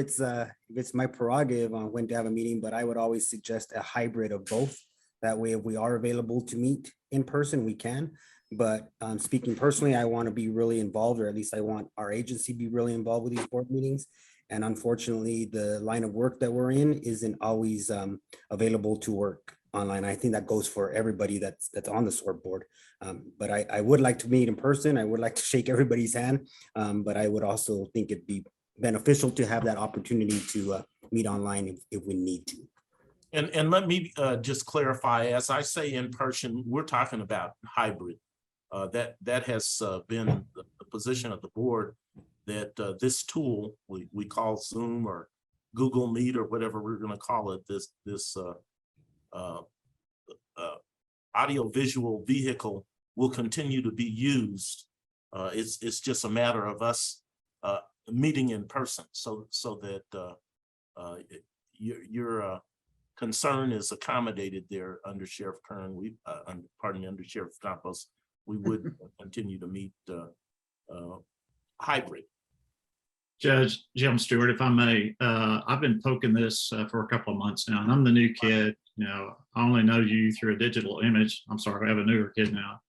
it's my prerogative on when to have a meeting, but I would always suggest a hybrid of both. That way, if we are available to meet in person, we can. But speaking personally, I want to be really involved, or at least I want our agency to be really involved with these board meetings. And unfortunately, the line of work that we're in isn't always available to work online. I think that goes for everybody that's on the SOARB board. But I would like to meet in person. I would like to shake everybody's hand. But I would also think it'd be beneficial to have that opportunity to meet online if we need to. And let me just clarify, as I say in person, we're talking about hybrid. That has been the position of the board, that this tool we call Zoom or Google Meet or whatever we're going to call it, this audio visual vehicle will continue to be used. It's just a matter of us meeting in person, so that your concern is accommodated there under Sheriff Kern. Under Sheriff Campos. We would continue to meet hybrid. Judge Jim Stewart, if I may, I've been poking this for a couple of months now, and I'm the new kid. You know, I only know you through a digital image. I'm sorry, I have a newer kid now,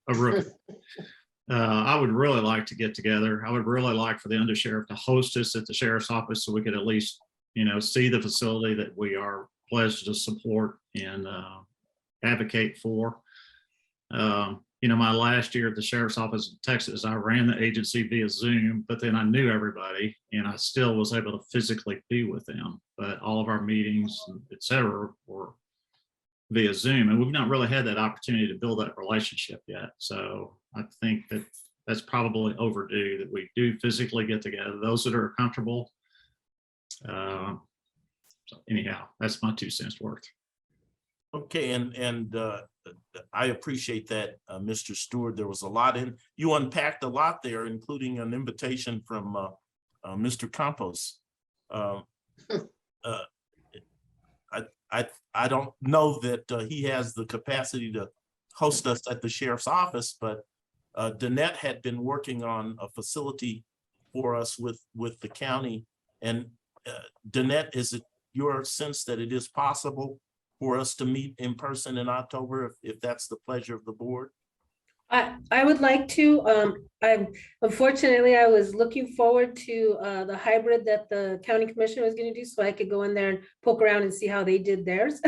a rookie. I would really like to get together. I would really like for the undersheriff to host us at the sheriff's office so we could at least, you know, see the facility that we are pledged to support and advocate for. You know, my last year at the sheriff's office in Texas, I ran the agency via Zoom, but then I knew everybody and I still was able to physically be with them. But all of our meetings, et cetera, were via Zoom. And we've not really had that opportunity to build that relationship yet. So I think that that's probably overdue, that we do physically get together, those that are comfortable. So anyhow, that's my 2 cents worth. Okay, and I appreciate that, Mr. Stewart. There was a lot you unpacked a lot there, including an invitation from Mr. Campos. I don't know that he has the capacity to host us at the sheriff's office, but Danette had been working on a facility for us with the county. And Danette, is it your sense that it is possible for us to meet in person in October, if that's the pleasure of the board? I would like to. Unfortunately, I was looking forward to the hybrid that the county commission was going to do, so I could go in there and poke around and see how they did theirs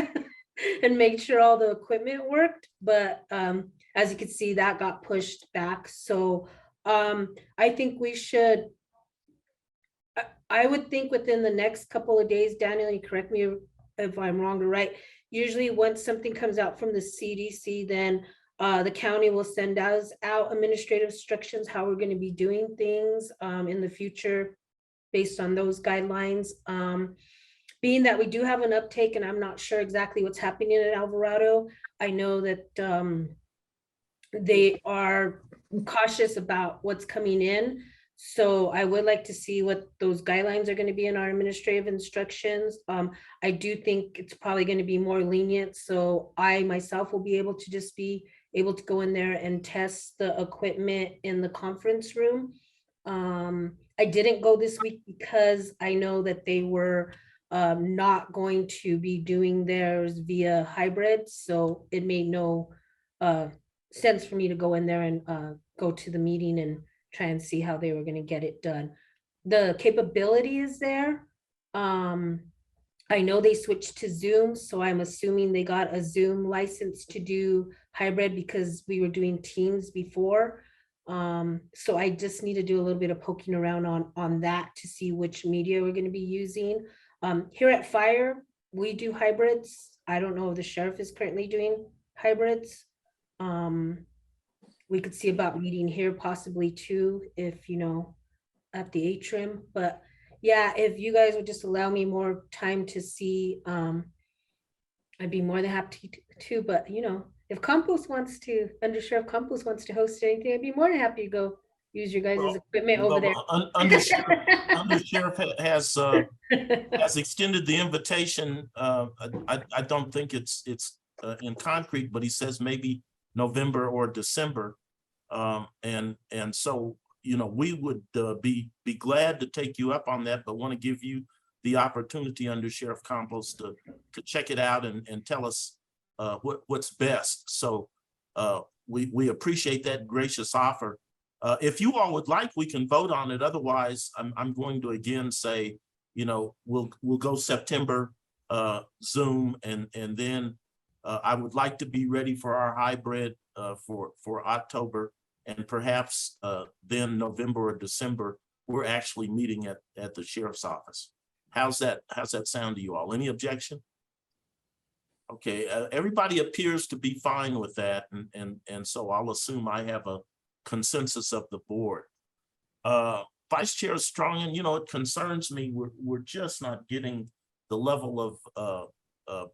and make sure all the equipment worked. But as you can see, that got pushed back. So I think we should. I would think within the next couple of days, Daniel, you correct me if I'm wrong or right. Usually once something comes out from the CDC, then the county will send us out administrative instructions, how we're going to be doing things in the future based on those guidelines. Being that we do have an uptake, and I'm not sure exactly what's happening in Alvarado, I know that they are cautious about what's coming in. So I would like to see what those guidelines are going to be in our administrative instructions. I do think it's probably going to be more lenient. So I myself will be able to just be able to go in there and test the equipment in the conference room. I didn't go this week because I know that they were not going to be doing theirs via hybrid. So it made no sense for me to go in there and go to the meeting and try and see how they were going to get it done. The capability is there. I know they switched to Zoom, so I'm assuming they got a Zoom license to do hybrid because we were doing Teams before. So I just need to do a little bit of poking around on that to see which media we're going to be using. Here at Fire, we do hybrids. I don't know if the sheriff is currently doing hybrids. We could see about meeting here possibly too, if, you know, at the atrium. But yeah, if you guys would just allow me more time to see, I'd be more than happy to, but you know, if Campos wants to, Under Sheriff Campos wants to host anything, I'd be more than happy to go use your guys' equipment over there. Under Sheriff has extended the invitation. I don't think it's in concrete, but he says maybe November or December. And so, you know, we would be glad to take you up on that, but want to give you the opportunity, Under Sheriff Campos, to check it out and tell us what's best. So we appreciate that gracious offer. If you all would like, we can vote on it. Otherwise, I'm going to again say, you know, we'll go September Zoom, and then I would like to be ready for our hybrid for October, and perhaps then November or December, we're actually meeting at the sheriff's office. How's that sound to you all? Any objection? Okay, everybody appears to be fine with that, and so I'll assume I have a consensus of the board. Vice Chair Strongen, you know, it concerns me. We're just not getting the level of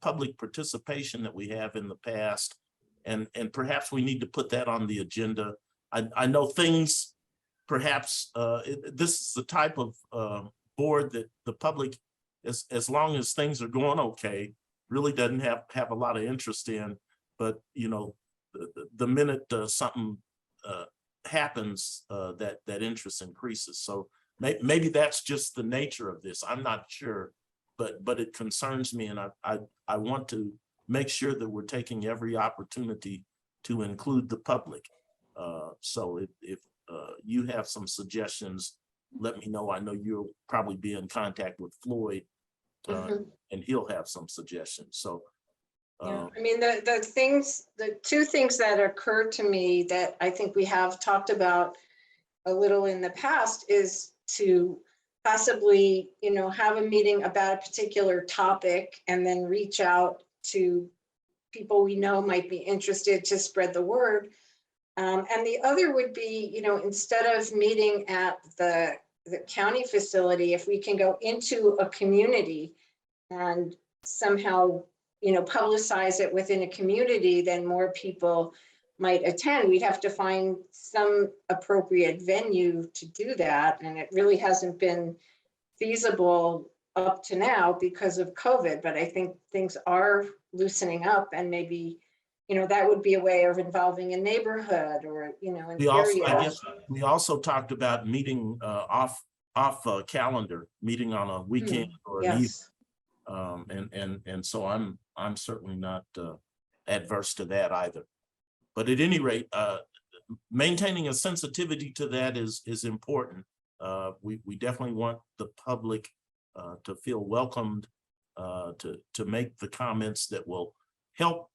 public participation that we have in the past, and perhaps we need to put that on the agenda. I know things, perhaps this is the type of board that the public, as long as things are going okay, really doesn't have a lot of interest in. But you know, the minute something happens, that interest increases. So maybe that's just the nature of this. I'm not sure, but it concerns me, and I want to make sure that we're taking every opportunity to include the public. So if you have some suggestions, let me know. I know you'll probably be in contact with Floyd, and he'll have some suggestions. So, Yeah, I mean, the two things that occurred to me that I think we have talked about a little in the past is to possibly, have a meeting about a particular topic and then reach out to people we know might be interested to spread the word. And the other would be, instead of meeting at the county facility, if we can go into a community and somehow, publicize it within a community, then more people might attend. We'd have to find some appropriate venue to do that. And it really hasn't been feasible up to now because of COVID, but I think things are loosening up, and maybe, that would be a way of involving a neighborhood or, an area. We also talked about meeting off calendar, meeting on a weekend or an evening. Yes. And so I'm certainly not adverse to that either. But at any rate, maintaining a sensitivity to that is important. We definitely want the public to feel welcomed, to make the comments that will help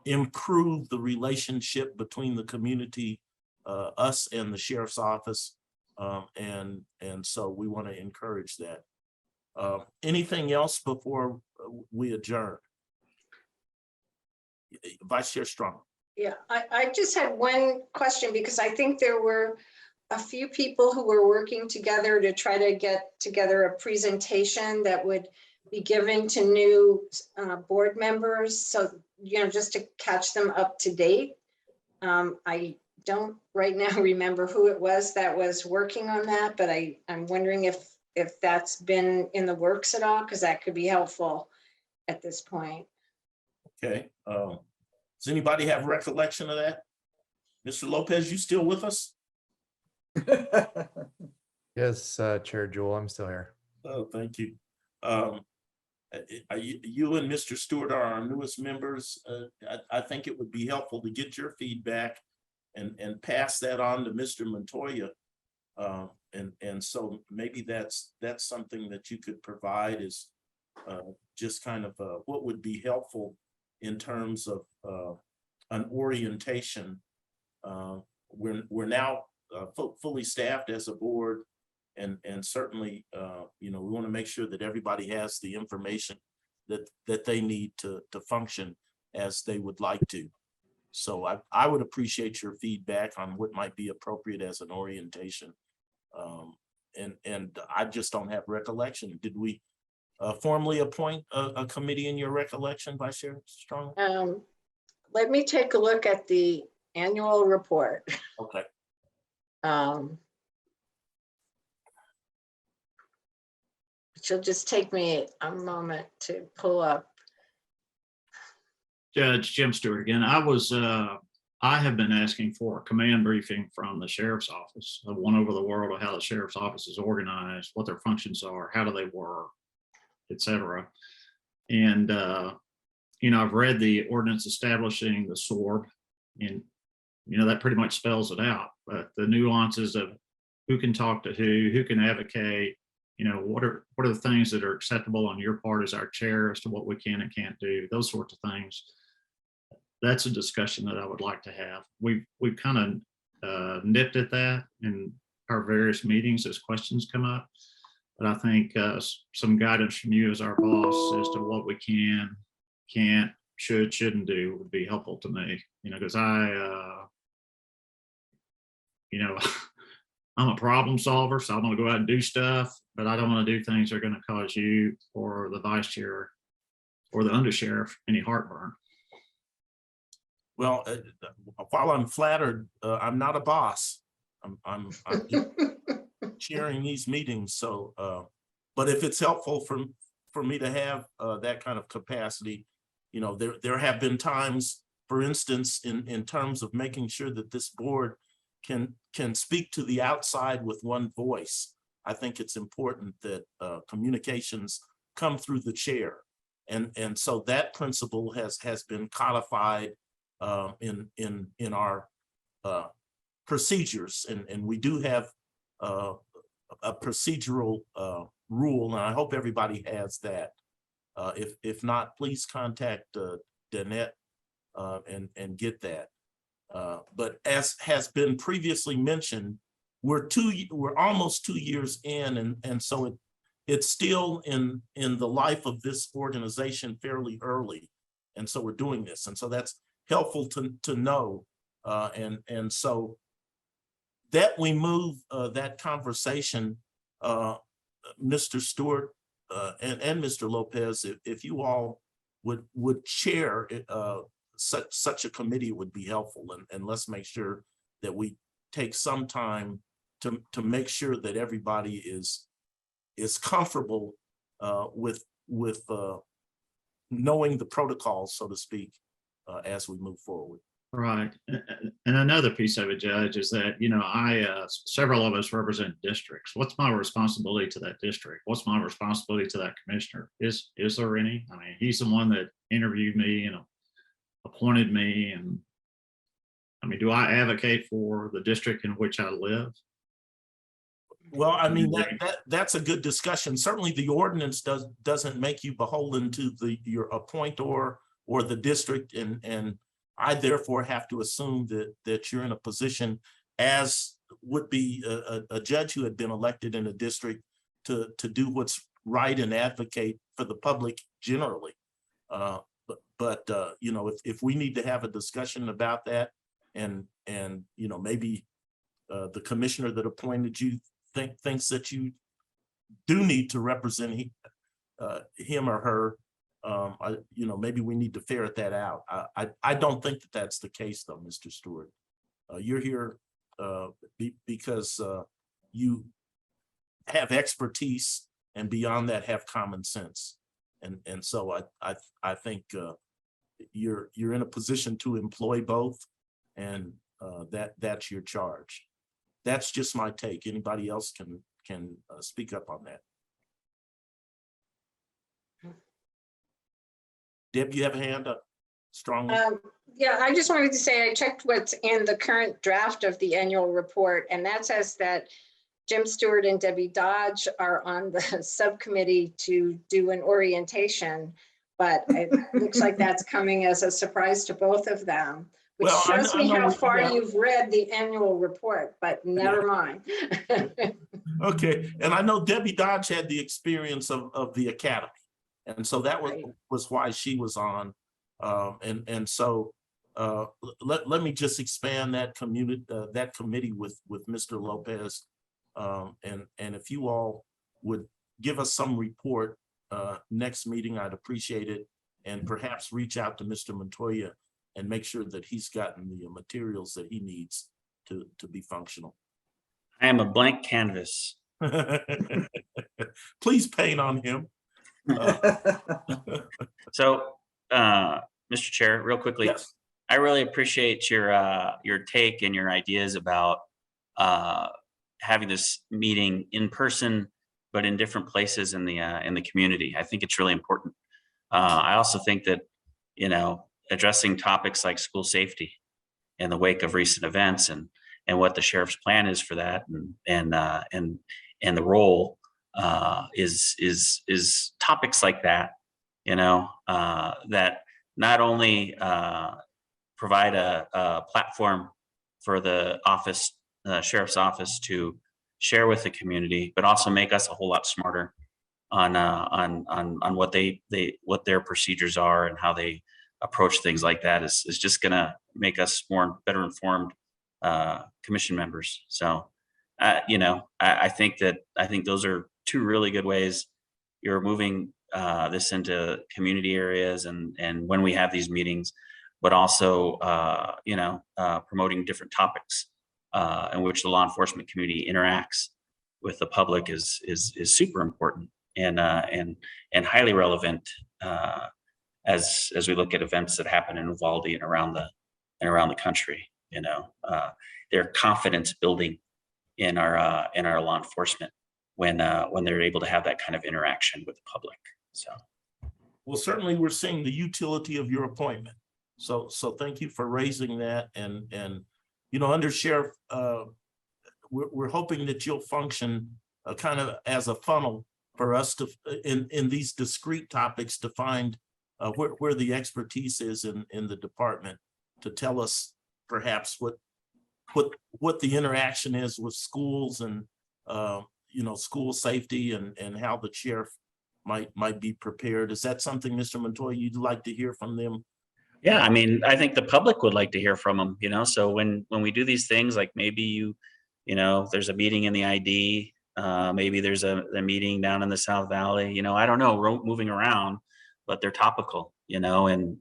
improve the relationship between the community, us and the sheriff's office. And so we want to encourage that. Anything else before we adjourn? Vice Chair Strong. Yeah, I just had one question, because I think there were a few people who were working together to try to get together a presentation that would be given to new board members. So, just to catch them up to date. I don't right now remember who it was that was working on that, but I'm wondering if that's been in the works at all, because that could be helpful at this point. Okay. Does anybody have recollection of that? Mr. Lopez, you still with us? Yes, Chair Jewel, I'm still here. Oh, thank you. You and Mr. Stewart are our newest members. I think it would be helpful to get your feedback and pass that on to Mr. Montoya. And so maybe that's something that you could provide, is just kind of what would be helpful in terms of an orientation. We're now fully staffed as a board, and certainly we want to make sure that everybody has the information that they need to function as they would like to. So I would appreciate your feedback on what might be appropriate as an orientation. And I just don't have recollection. Did we formally appoint a committee in your recollection, Vice Chair Strong? Let me take a look at the annual report. Okay. It'll just take me a moment to pull up. Judge Jim Stewart again. I have been asking for a command briefing from the sheriff's office, of one over the world, of how the sheriff's office is organized, what their functions are, how do they work, etc. And I've read the ordinance establishing the SOARB, and that pretty much spells it out. But the nuances of who can talk to who can advocate, what are the things that are acceptable on your part as our chair as to what we can and can't do, those sorts of things. That's a discussion that I would like to have. We've kind of nipped at that in our various meetings as questions come up. But I think some guidance from you as our boss as to what we can, can't, shouldn't do would be helpful to me. Because I'm a problem solver, so I want to go out and do stuff, but I don't want to do things that are going to cause you or the vice chair or the undersheriff any heartburn. Well, while I'm flattered, I'm not a boss. I'm just chairing these meetings. So, but if it's helpful for me to have that kind of capacity, there have been times, for instance, in terms of making sure that this board can speak to the outside with one voice. I think it's important that communications come through the chair. And so that principle has been codified in our procedures, and we do have a procedural rule, and I hope everybody has that. If not, please contact Danette and get that. But as has been previously mentioned, we're almost 2 years in, and so it's still in the life of this organization fairly early, and so we're doing this, and so that's helpful to know, and so that we move that conversation, Mr. Stewart and Mr. Lopez, if you all would chair such a committee, it would be helpful, and let's make sure that we take some time to make sure that everybody is comfortable with knowing the protocols, so to speak, as we move forward. Right. And another piece of it, Judge, is that, you know, several of us represent districts. What's my responsibility to that district? What's my responsibility to that commissioner? Is there any? I mean, he's the one that interviewed me and appointed me. And I mean, do I advocate for the district in which I live? Well, I mean, that's a good discussion. Certainly the ordinance doesn't make you beholden to your appointor or the district, and I therefore have to assume that you're in a position, as would be a judge who had been elected in a district, to do what's right and advocate for the public generally. But you know, if we need to have a discussion about that, and you know, maybe the commissioner that appointed you thinks that you do need to represent him or her, you know, maybe we need to ferret that out. I don't think that that's the case, though, Mr. Stewart. You're here because you have expertise, and beyond that, have common sense, and so I think you're in a position to employ both, and that's your charge. That's just my take. Anybody else can speak up on that. Deb, you have a hand up strongly? Yeah, I just wanted to say I checked what's in the current draft of the annual report, and that says that Jim Stewart and Debbie Dodge are on the subcommittee to do an orientation, but it looks like that's coming as a surprise to both of them, which shows me how far you've read the annual report, but never mind. Okay, and I know Debbie Dodge had the experience of the academy, and so that was why she was on, and so let me just expand that committee with Mr. Lopez, and if you all would give us some report next meeting, I'd appreciate it, and perhaps reach out to Mr. Montoya and make sure that he's gotten the materials that he needs to be functional. I am a blank canvas. Please paint on him. So, Mr. Chair, real quickly, Yes. I really appreciate your take and your ideas about having this meeting in person, but in different places in the community. I think it's really important. I also think that, you know, addressing topics like school safety in the wake of recent events, and what the sheriff's plan is for that, and the role is topics like that, you know, that not only provide a platform for the sheriff's office to share with the community, but also make us a whole lot smarter on what their procedures are and how they approach things like that is just going to make us better informed commission members. So, you know, I think those are two really good ways you're moving this into community areas, and when we have these meetings, but also, you know, promoting different topics in which the law enforcement community interacts with the public is super important and highly relevant as we look at events that happen in Uvalde and around the country. You know, they're confidence building in our law enforcement when they're able to have that kind of interaction with the public. So. Well, certainly we're seeing the utility of your appointment. So thank you for raising that. And you know, Under Sheriff, we're hoping that you'll function kind of as a funnel for us to, in these discrete topics, to find where the expertise is in the department, to tell us perhaps what the interaction is with schools and you know, school safety and how the sheriff might be prepared. Is that something, Mr. Montoya, you'd like to hear from them? Yeah, I mean, I think the public would like to hear from them, you know, so when we do these things, like maybe you know, there's a meeting in the ID, maybe there's a meeting down in the South Valley, you know, I don't know, we're moving around, but they're topical, you know, and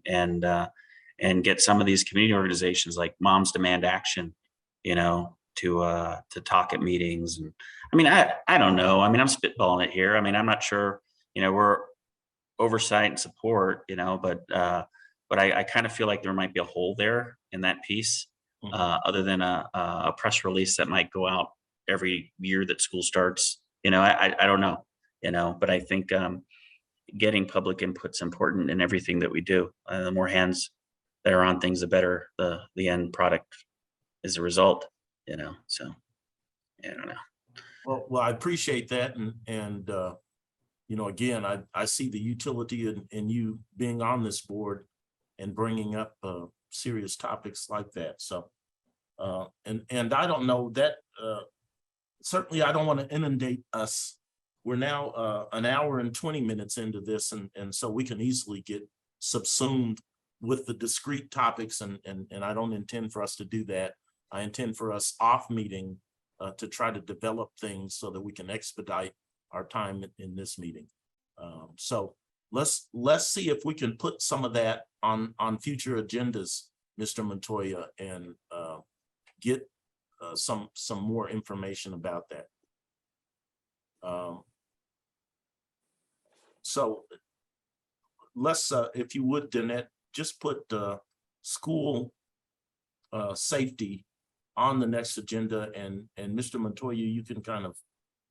get some of these community organizations like Moms Demand Action, you know, to talk at meetings. And I mean, I don't know. I mean, I'm spitballing it here. I mean, I'm not sure, you know, we're oversight and support, you know, but I kind of feel like there might be a hole there in that piece, other than a press release that might go out every year that school starts. You know, I don't know, you know, but I think getting public input's important in everything that we do. The more hands that are on things, the better the end product is a result, you know, so I don't know. Well, I appreciate that. And you know, again, I see the utility in you being on this board and bringing up serious topics like that. So, and I don't know that, certainly I don't want to inundate us. We're now an hour and 20 minutes into this, and so we can easily get subsumed with the discrete topics, and I don't intend for us to do that. I intend for us off meeting to try to develop things so that we can expedite our time in this meeting. So let's see if we can put some of that on future agendas, Mr. Montoya, and get some more information about that. So let's, if you would, Danette, just put school safety on the next agenda, and Mr. Montoya, you can kind of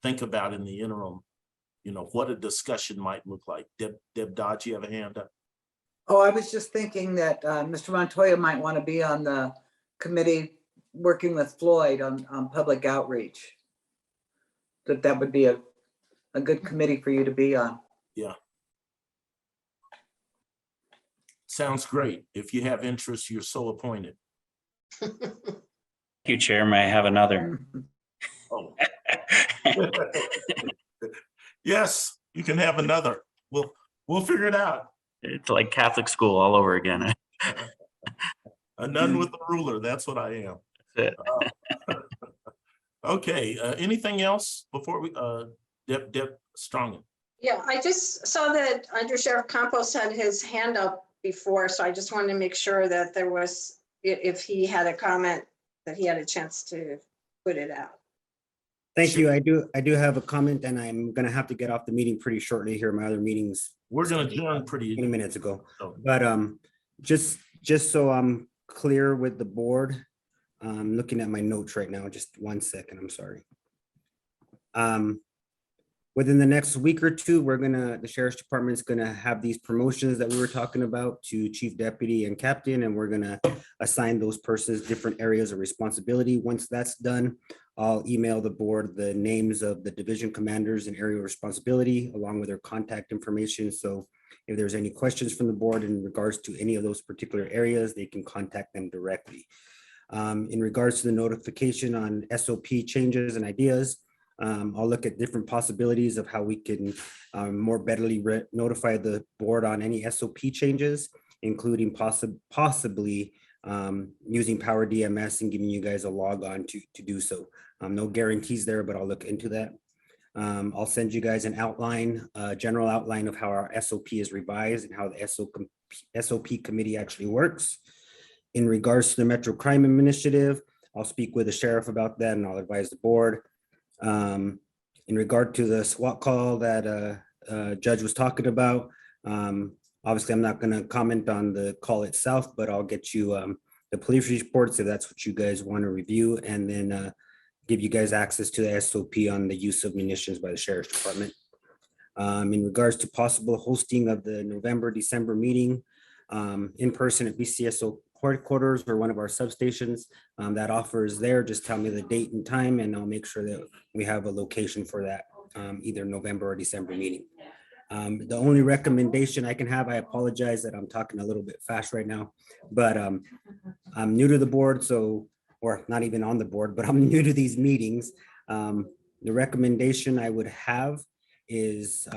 think about in the interim, you know, what a discussion might look like. Deb Dodge, you have a hand up? Oh, I was just thinking that Mr. Montoya might want to be on the committee working with Floyd on public outreach. That would be a good committee for you to be on. Yeah. Sounds great. If you have interest, you're so appointed. Thank you, Chair. May I have another? Oh. Yes, you can have another. We'll figure it out. It's like Catholic school all over again. A nun with a ruler. That's what I am. That's it. Okay. Anything else before we? Deb Strongen. Yeah, I just saw that Under Sheriff Campos had his hand up before, so I just wanted to make sure that there was, if he had a comment, that he had a chance to put it out. Thank you. I do have a comment, and I'm gonna have to get off the meeting pretty shortly here. My other meetings. We're gonna adjourn pretty 20 minutes ago. Oh. But just so I'm clear with the board, I'm looking at my notes right now. Just 1 second. I'm sorry. Within the next week or two, the sheriff's department is gonna have these promotions that we were talking about to chief deputy and captain, and we're gonna assign those persons different areas of responsibility. Once that's done, I'll email the board the names of the division commanders and area of responsibility along with their contact information. So if there's any questions from the board in regards to any of those particular areas, they can contact them directly. In regards to the notification on SOP changes and ideas, I'll look at different possibilities of how we can more readily notify the board on any SOP changes, including possibly using Power DMS and giving you guys a log on to do so. No guarantees there, but I'll look into that. I'll send you guys an outline, general outline of how our SOP is revised and how the SOP committee actually works. In regards to the Metro Crime Initiative, I'll speak with the sheriff about that and I'll advise the board. In regard to the SWAT call that Judge was talking about, obviously I'm not going to comment on the call itself, but I'll get you the police reports if that's what you guys want to review. And then give you guys access to the SOP on the use of munitions by the Sheriff's Department. In regards to possible hosting of the November, December meeting in person at BCSO headquarters or one of our substations, that offer is there. Just tell me the date and time and I'll make sure that we have a location for that, either November or December meeting. The only recommendation I can have, I apologize that I'm talking a little bit fast right now, but I'm new to the board, or not even on the board, but I'm new to these meetings. The recommendation I would have is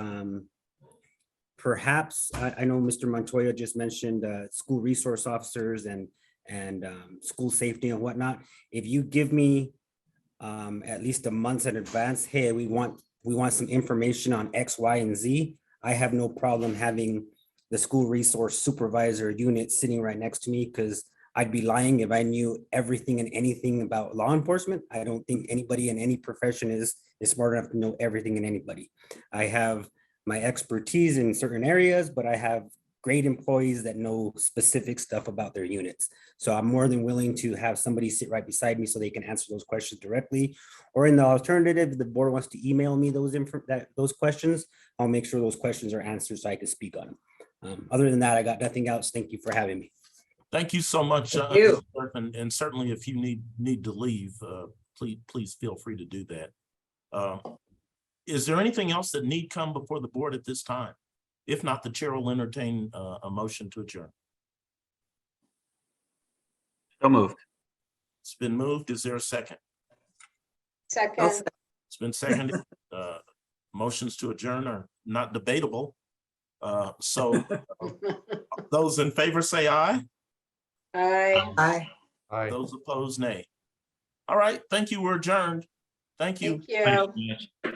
perhaps, I know Mr. Montoya just mentioned school resource officers and school safety and whatnot. If you give me at least a month in advance, hey, we want some information on X, Y, and Z, I have no problem having the school resource supervisor unit sitting right next to me, because I'd be lying if I knew everything and anything about law enforcement. I don't think anybody in any profession is smart enough to know everything and anybody. I have my expertise in certain areas, but I have great employees that know specific stuff about their units. So I'm more than willing to have somebody sit right beside me so they can answer those questions directly. Or in the alternative, if the board wants to email me those questions, I'll make sure those questions are answered so I can speak on them. Other than that, I got nothing else. Thank you for having me. Thank you so much. Thank you. And certainly if you need to leave, please feel free to do that. Is there anything else that need come before the board at this time? If not, the chair will entertain a motion to adjourn. So moved. It's been moved. Is there a second? Second, It's been seconded. Motions to adjourn are not debatable. So those in favor say aye. aye. Aye. Aye. Those opposed, nay. All right, thank you. We're adjourned. Thank you. Thank you. Thank you much.